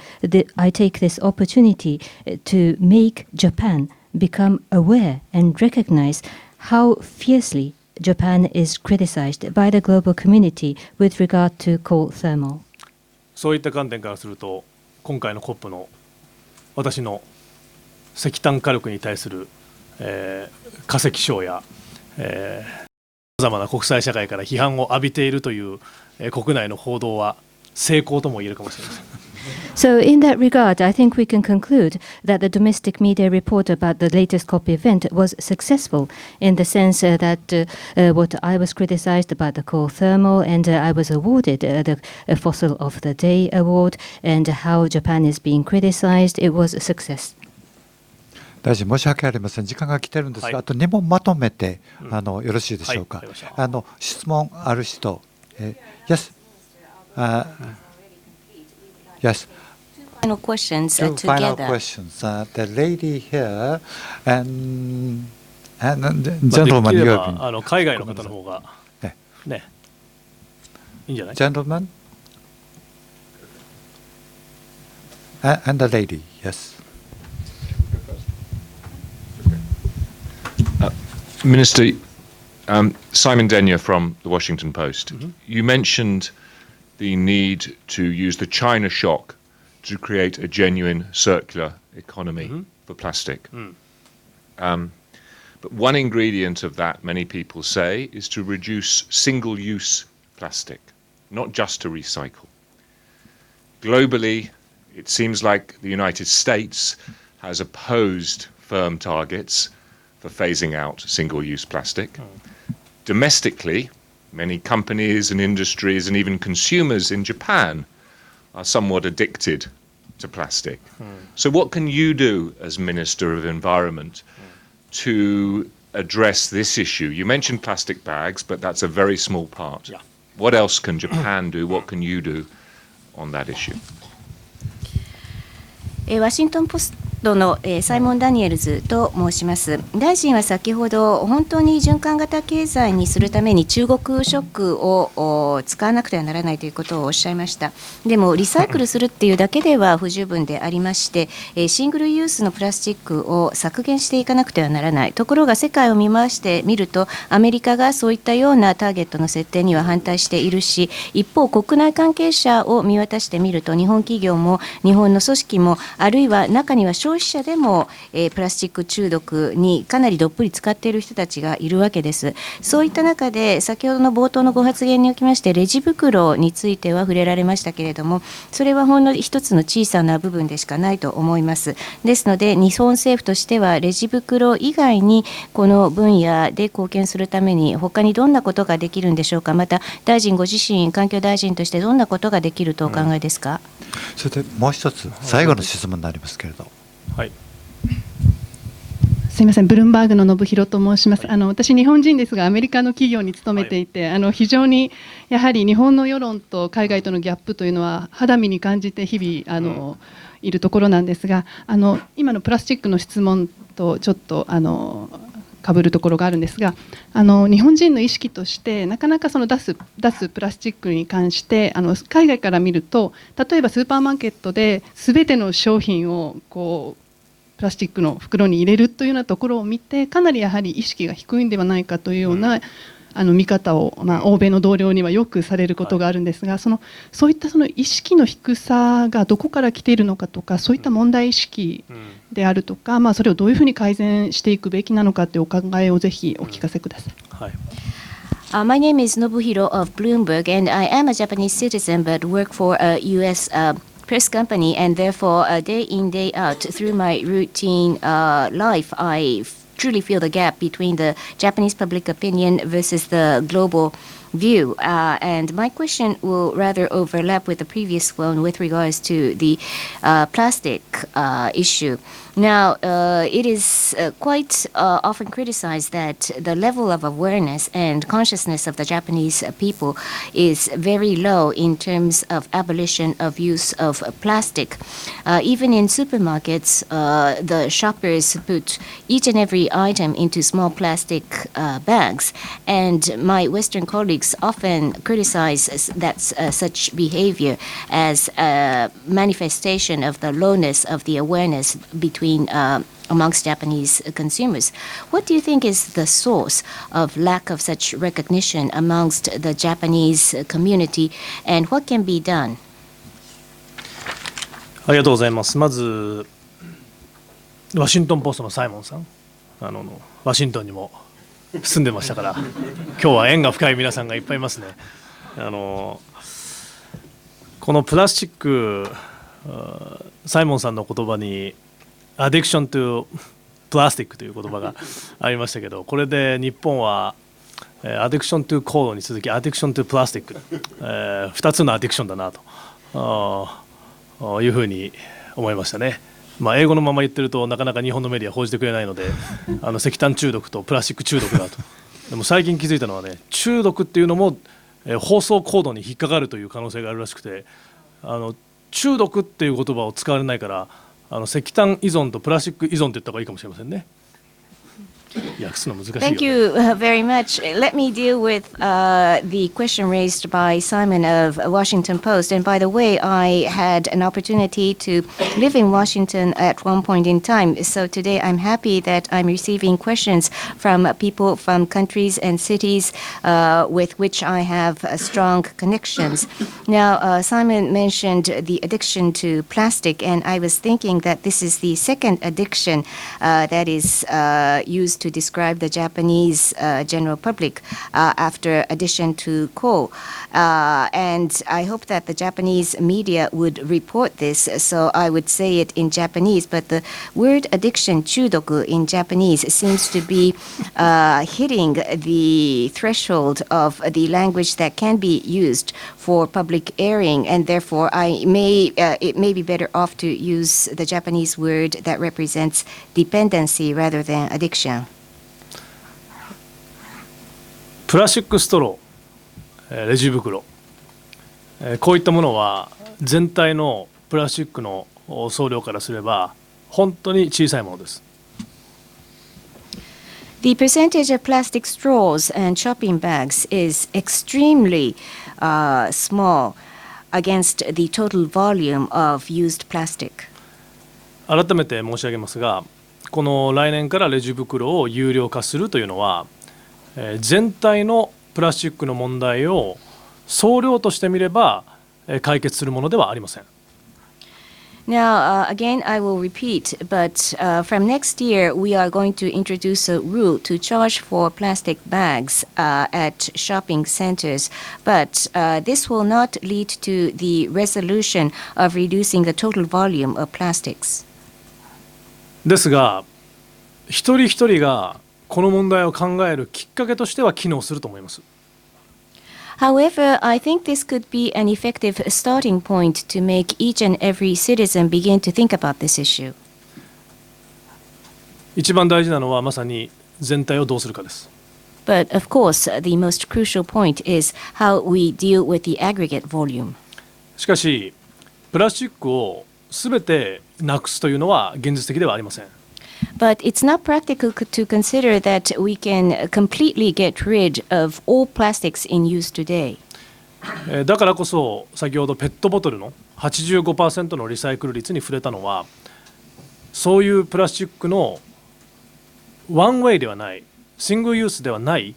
I take this opportunity to make Japan become aware and recognize how fiercely Japan is criticized by the global community with regard to coal thermal. そういった観点からすると、今回の COP の私の石炭火力に対する、化石賞やさまざまな国際社会から批判を浴びているという、国内の報道は成功とも言えるかもしれません。So in that regard, I think we can conclude that the domestic media report about the latest COP event was successful in the sense that what I was criticized about the coal thermal and I was awarded the Fossil of the Day award and how Japan is being criticized, it was a success. 大臣、申し訳ありません、時間が来てるんですが、あと2問まとめて、よろしいでしょうか。質問ある人、Yes. Yes. Final questions Two final together. questions. The lady here and gentleman, できれ you ば have 海外の方の方がね、いいんじゃない？ Gentleman and the lady, yes. Minister, Simon Denyer from the Washington Post. You mentioned the need to use the China shock to create a genuine circular economy for plastic. But one ingredient of that, many people say, is to reduce single-use plastic, not just to recycle. Globally, It seems like the United States has opposed firm targets for phasing out single-use plastic. Domestically, many companies and industries and even consumers in Japan are somewhat addicted to plastic. So what can you do as Minister of Environment to address this issue? You mentioned plastic bags, but that's a very small part. Yeah. What else can Japan do? What can you do on that issue? ワシントン・ポストのサイモン・ダニエルズと申します。大臣は先ほど本当に循環型経済にするために中国ショックを使わなくてはならないということをおっしゃいました。でもリサイクルするっていうだけでは不十分でありまして、シングルユースのプラスチックを削減していかなくてはならない。ところが世界を見回してみると、アメリカがそういったようなターゲットの設定には反対しているし、一方国内関係者を見渡してみると、日本企業も日本の組織もあるいは中には消費者でも、プラスチック中毒にかなりどっぷり使っている人たちがいるわけです。そういった中で先ほどの冒頭のご発言におきましてレジ袋については触れられましたけれども、それはほんの一つの小さな部分でしかないと思います。ですので日本政府としてはレジ袋以外にこの分野で貢献するために他にどんなことができるんでしょうか。また大臣ご自身環境大臣としてどんなことができるとお考えですか。それでもう一つ最後の質問になりますけれど。はい。すみません、ブルームバーグの信弘と申します。私日本人ですがアメリカの企業に勤めていて、非常にやはり日本の世論と海外とのギャップというのは肌身に感じて日々いるところなんですが、今のプラスチックの質問とちょっと被るところがあるんですが、日本人の意識としてなかなかその出すプラスチックに関して海外から見ると、例えばスーパーマーケットで全ての商品をこうプラスチックの袋に入れるというようなところを見て、かなりやはり意識が低いんではないかというような見方を、欧米の同僚にはよくされることがあるんですが、そういったその意識の低さがどこから来ているのかとか、そういった問題意識であるとか、それをどういうふうに改善していくべきなのかというお考えをぜひお聞かせください。はい。My name is Nobuhiro of Bloomberg, and I am a Japanese citizen but work for a U.S. Press company, and therefore day in day out through my routine life I truly feel the gap between the Japanese public opinion versus the global view, and my question will rather overlap with the previous one with regards to the plastic issue. Now, it is quite often criticized that the level of awareness and consciousness of the Japanese people is very low in terms of abolition of use of plastic. Even in supermarkets, the shoppers put each and every item into small plastic bags, and my Western colleagues often criticize that such behavior as a manifestation of the lowness of the awareness between amongst Japanese consumers. What do you think is the source of lack of such recognition amongst the Japanese community, and what can be done? ありがとうございます。まずワシントンポストのサイモンさん、ワシントンにも住んでましたから今日は縁が深い皆さんがいっぱいいますね。このプラスチック、サイモンさんの言葉にアディクションとプラスティックという言葉がありましたけど、これで日本はアディクションとコードに続きアディクションとプラスティック、2つのアディクションだなというふうに思いましたね。英語のまま言ってるとなかなか日本のメディア報じてくれないので石炭中毒とプラスチック中毒だと。でも最近気づいたのはね、中毒っていうのも放送コードに引っかかるという可能性があるらしくて、中毒っていう言葉を使われないから石炭依存とプラスチック依存って言った方がいいかもしれませんね。Thank you very much. Let me deal with the question raised by Simon of Washington Post. And by the way, I had an opportunity to live in Washington at one point in time. So today I'm happy that I'm receiving questions from people from countries and cities with which I have strong connections. Now, Simon mentioned the addiction to plastic, and I was thinking that this is the second addiction that is used used to describe the Japanese general public after addiction to coal. And I hope that the Japanese media would report this, so I would say it in Japanese. But the word addiction, chudoku, in Japanese seems to be hitting the threshold of the language that can be used for public airing, and therefore it may be better off to use the Japanese word that represents dependency rather than addiction. プラスチックストロー、レジ袋、こういったものは全体のプラスチックの総量からすれば本当に小さいものです。The percentage of plastic straws and shopping bags is extremely small against the total volume of used plastic. 改めて申し上げますが、この来年からレジ袋を有料化するというのは、全体のプラスチックの問題を総量としてみれば解決するものではありません。Now, again, I will repeat, but from next year, we are going to introduce a rule to charge for plastic bags at shopping centers. But this will not lead to the resolution of reducing the total volume of plastics. ですが、一人一人がこの問題を考えるきっかけとしては機能すると思います。However, I think this could be an effective starting point to make each and every citizen begin to think about this issue. 一番大事なのはまさに全体をどうするかです。But of course, the most crucial point is how we deal with the aggregate volume. しかし、プラスチックをすべてなくすというのは現実的ではありません。But it's not practical to consider that we can completely get rid of all plastics in use today. だからこそ先ほどペットボトルの 85% のリサイクル率に触れたのは、そういうプラスチックのワンウェイではない、シングルユースではない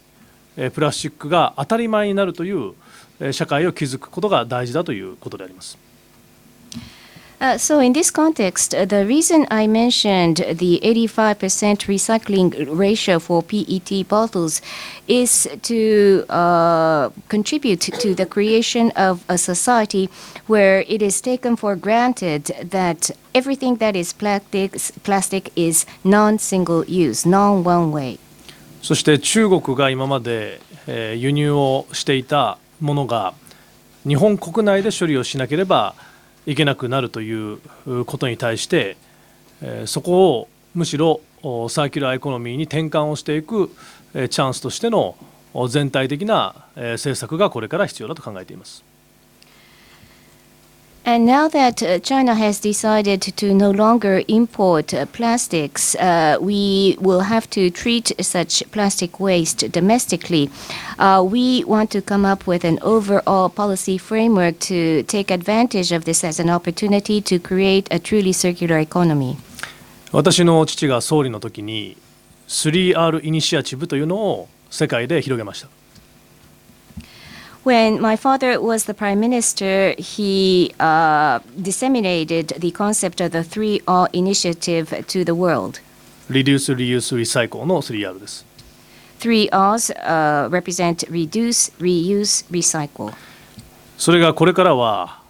プラスチックが当たり前になるという社会を築くことが大事だということであります。So in this context, the reason I mentioned the 85% recycling ratio for PET bottles is to contribute to the creation of a society where it is taken for granted that everything that is plastic is non-single use, non-one way. そして中国が今まで輸入をしていたものが日本国内で処理をしなければいけなくなるということに対して、そこをむしろサーキュラーエコノミーに転換をしていくチャンスとしての全体的な政策がこれから必要だと考えています。And now that China has decided to no longer import plastics, we will have to treat such plastic waste domestically. We want to come up with an overall policy framework to take advantage of this as an opportunity to create a truly circular economy. 私の父が総理の時に 3R イニシアチブというのを世界で広げました。When my father was the prime minister, he disseminated the concept of the 3R initiative to the world. Reduce, Reuse, Recycle の 3R です。Three R's represent reduce, reuse, recycle. それがこれからは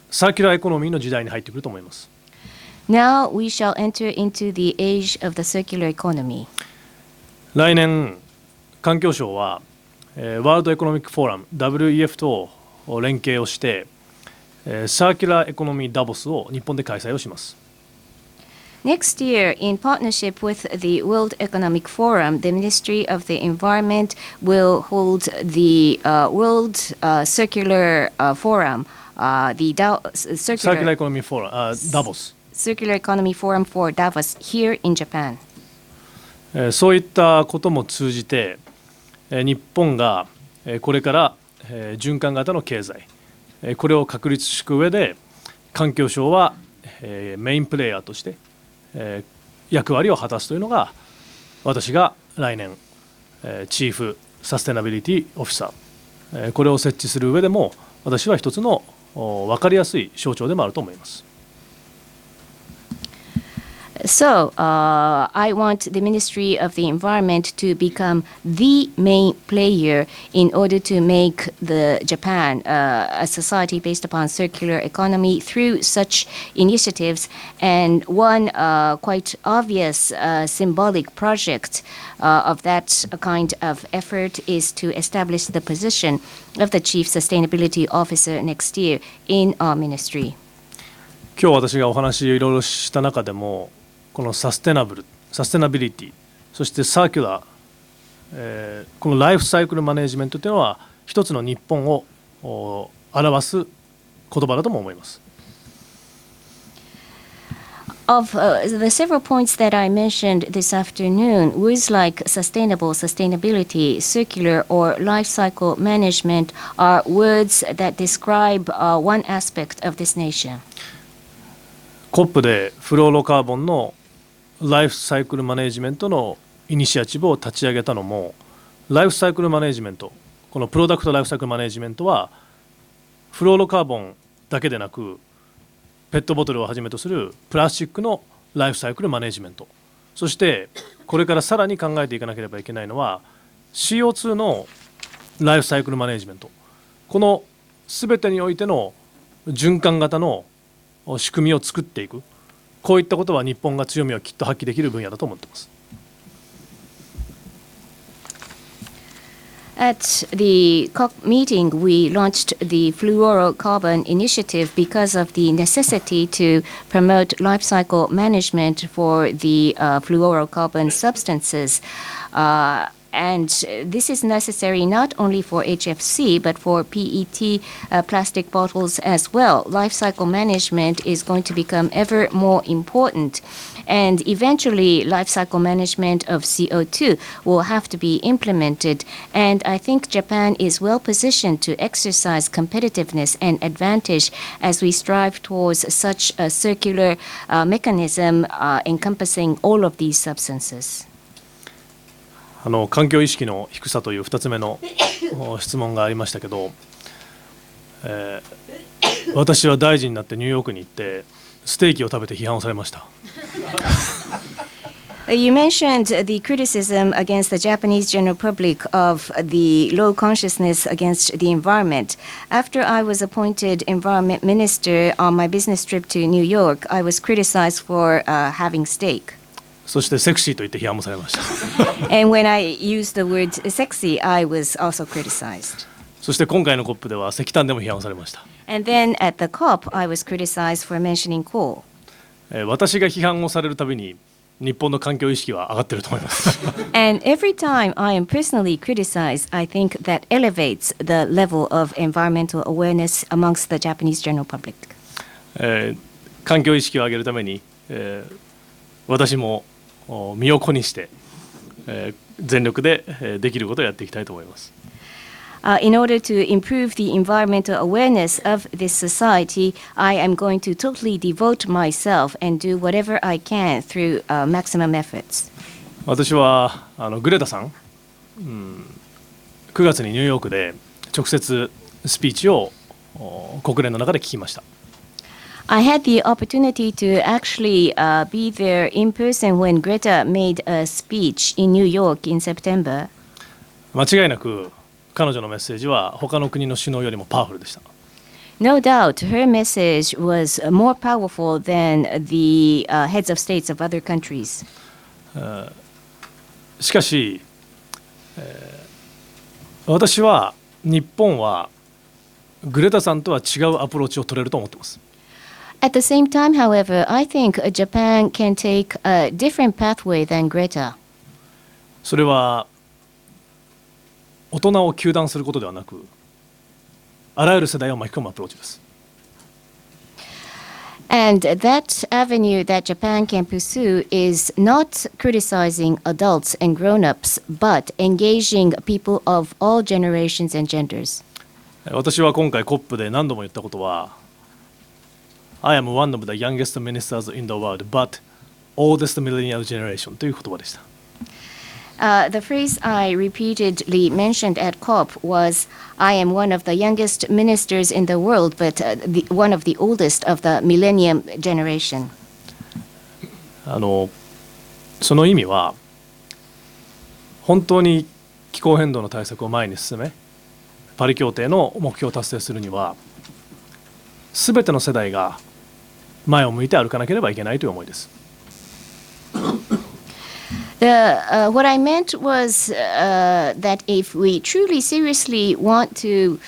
サーキュラーエコノミーの時代に入ってくると思います。Now we shall enter into the age of the circular economy. 来年、環境省はワールドエコノミックフォーラム WEF と連携をしてサーキュラーエコノミーダボスを日本で開催をします。Next year, in partnership with the World Economic Forum, the Ministry of the Environment will hold the World Circular Forum, the Circular Economy Forum, Davos. Circular Economy Forum for Davos here in Japan. そういったことも通じて日本がこれから循環型の経済これを確立していく上で環境省はメインプレイヤーとして役割を果たすというのが私が来年チーフサステナビリティオフィサーこれを設置する上でも私は一つの分かりやすい象徴でもあると思います。So I want the Ministry of the Environment to become the main player in order to make the Japan a society based upon circular economy through such initiatives. And one quite obvious symbolic project of that kind of effort is to establish the position of the Chief Sustainability Officer next year in our ministry. 今日私がお話をいろいろした中でもこのサステナビリティ、そしてサーキュラー、このライフサイクルマネジメントというのは一つの日本を表す言葉だとも思います。Of the several points that I mentioned this afternoon, words like sustainable, sustainability, circular, or life cycle management are words that describe one aspect of this nation. COP でフローロカーボンのライフサイクルマネジメントのイニシアチブを立ち上げたのも、ライフサイクルマネジメント、このプロダクトライフサイクルマネジメントはフローロカーボンだけでなくペットボトルをはじめとするプラスチックのライフサイクルマネジメント、そしてこれからさらに考えていかなければいけないのは CO2 のライフサイクルマネジメント、この全てにおいての循環型の仕組みを作っていく、こういったことは日本が強みをきっと発揮できる分野だと思っています。At the COP meeting, we launched the fluorocarbon initiative because of the necessity to promote life cycle management for the fluorocarbon substances. And this is necessary not only for HFC, but for PET plastic bottles as well. Life cycle management is going to become ever more important. And eventually, life cycle management of CO2 will have to be implemented. And I think Japan is well positioned to exercise competitiveness and advantage as we strive towards such a circular mechanism encompassing all of these substances. 環境意識の低さという2つ目の質問がありましたけど、私は大臣になってニューヨークに行ってステーキを食べて批判をされました。You mentioned the criticism against the Japanese general public of the low consciousness against the environment. After I was appointed environment minister on my business trip to New York, I was criticized for having steak. そしてセクシーと言って批判もされました。And when I used the word sexy, I was also criticized. そして今回の COP では石炭でも批判されました。And then at the COP, I was criticized for mentioning coal. 私が批判をされるたびに日本の環境意識は上がっていると思います。And every time I am personally criticized, I think that elevates the level of environmental awareness amongst the Japanese general public. 環境意識を上げるために、私も身を粉にして、全力で、できることをやっていきたいと思います。In order to improve the environmental awareness of this society, I am going to totally devote myself and do whatever I can through maximum efforts. 私はグレタさん、9月にニューヨークで直接スピーチを国連の中で聞きました。I had the opportunity to actually be there in person when Greta made a speech in New York in September. 間違いなく彼女のメッセージは他の国の首脳よりもパワフルでした。No doubt, her message was more powerful than the heads of states of other countries. しかし、私は日本はグレタさんとは違うアプローチを取れると思っています。At the same time, however, I think Japan can take a different pathway than Greta. それは大人を糾弾することではなく、あらゆる世代を巻き込むアプローチです。And that avenue that Japan can pursue is not criticizing adults and grown-ups, but engaging people of all generations and genders. 私は今回 COP で何度も言ったことは、I am one of the youngest ministers in the world, but oldest millennial generation という言葉でした。The phrase I repeatedly mentioned at COP was, I am one of the youngest ministers in the world, but one of the oldest of the millennium generation. その意味は本当に気候変動の対策を前に進めパリ協定の目標を達成するにはすべての世代が前を向いて歩かなければいけないという思いです。What I meant was that if we truly seriously want to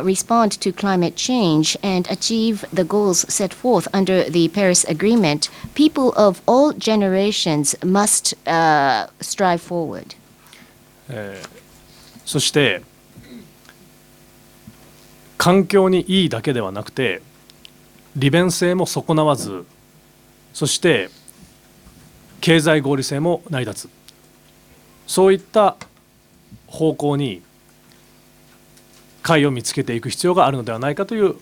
respond to climate change and achieve the goals set forth under the Paris Agreement, people of all generations must strive forward. そして環境にいいだけではなくて利便性も損なわず、そして経済合理性も成り立つ、そういった方向に解を見つけていく必要があるのではないかという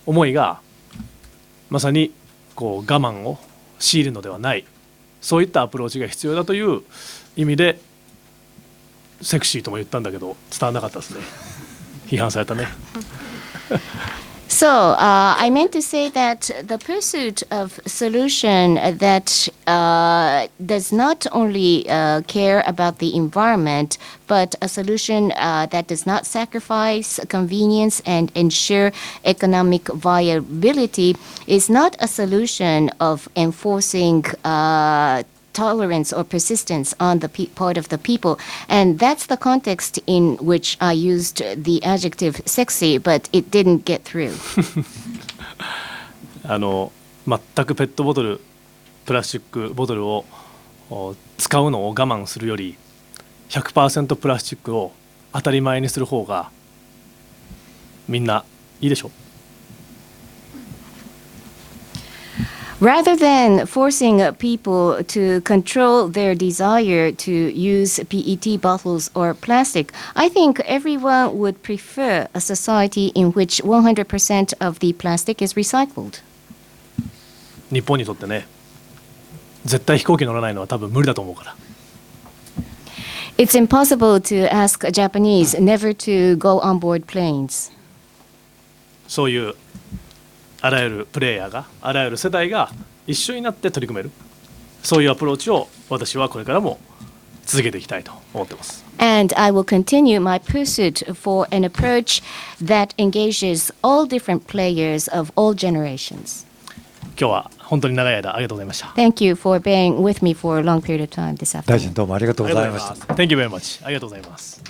思いがまさにこう我慢を強いるのではない、そういったアプローチが必要だという意味でセクシーとも言ったんだけど伝わらなかったですね。批判されたね。So I meant to say that the pursuit of solution that does not only care about the environment, but a solution that does not sacrifice convenience and ensure economic viability is not a solution of enforcing tolerance or persistence on the part of the people. And that's the context in which I used the adjective sexy, but it didn't get through. 全くペットボトル、プラスチックボトルを使うのを我慢するより 100% プラスチックを当たり前にする方がみんないいでしょ。Rather than forcing people to control their desire to use PET bottles or plastic, I think everyone would prefer a society in which 100% of the plastic is recycled. 日本にとってね、絶対飛行機乗らないのは多分無理だと思うから。It's impossible to ask Japanese never to go on board planes. そういうあらゆるプレイヤーが、あらゆる世代が一緒になって取り組める、そういうアプローチを私はこれからも続けていきたいと思っています。And I will continue my pursuit for an approach that engages all different players of all generations. 今日は本当に長い間ありがとうございました。Thank you for bearing with me for a long period of time this afternoon. 大臣どうもありがとうございました。Thank you very much. ありがとうございます。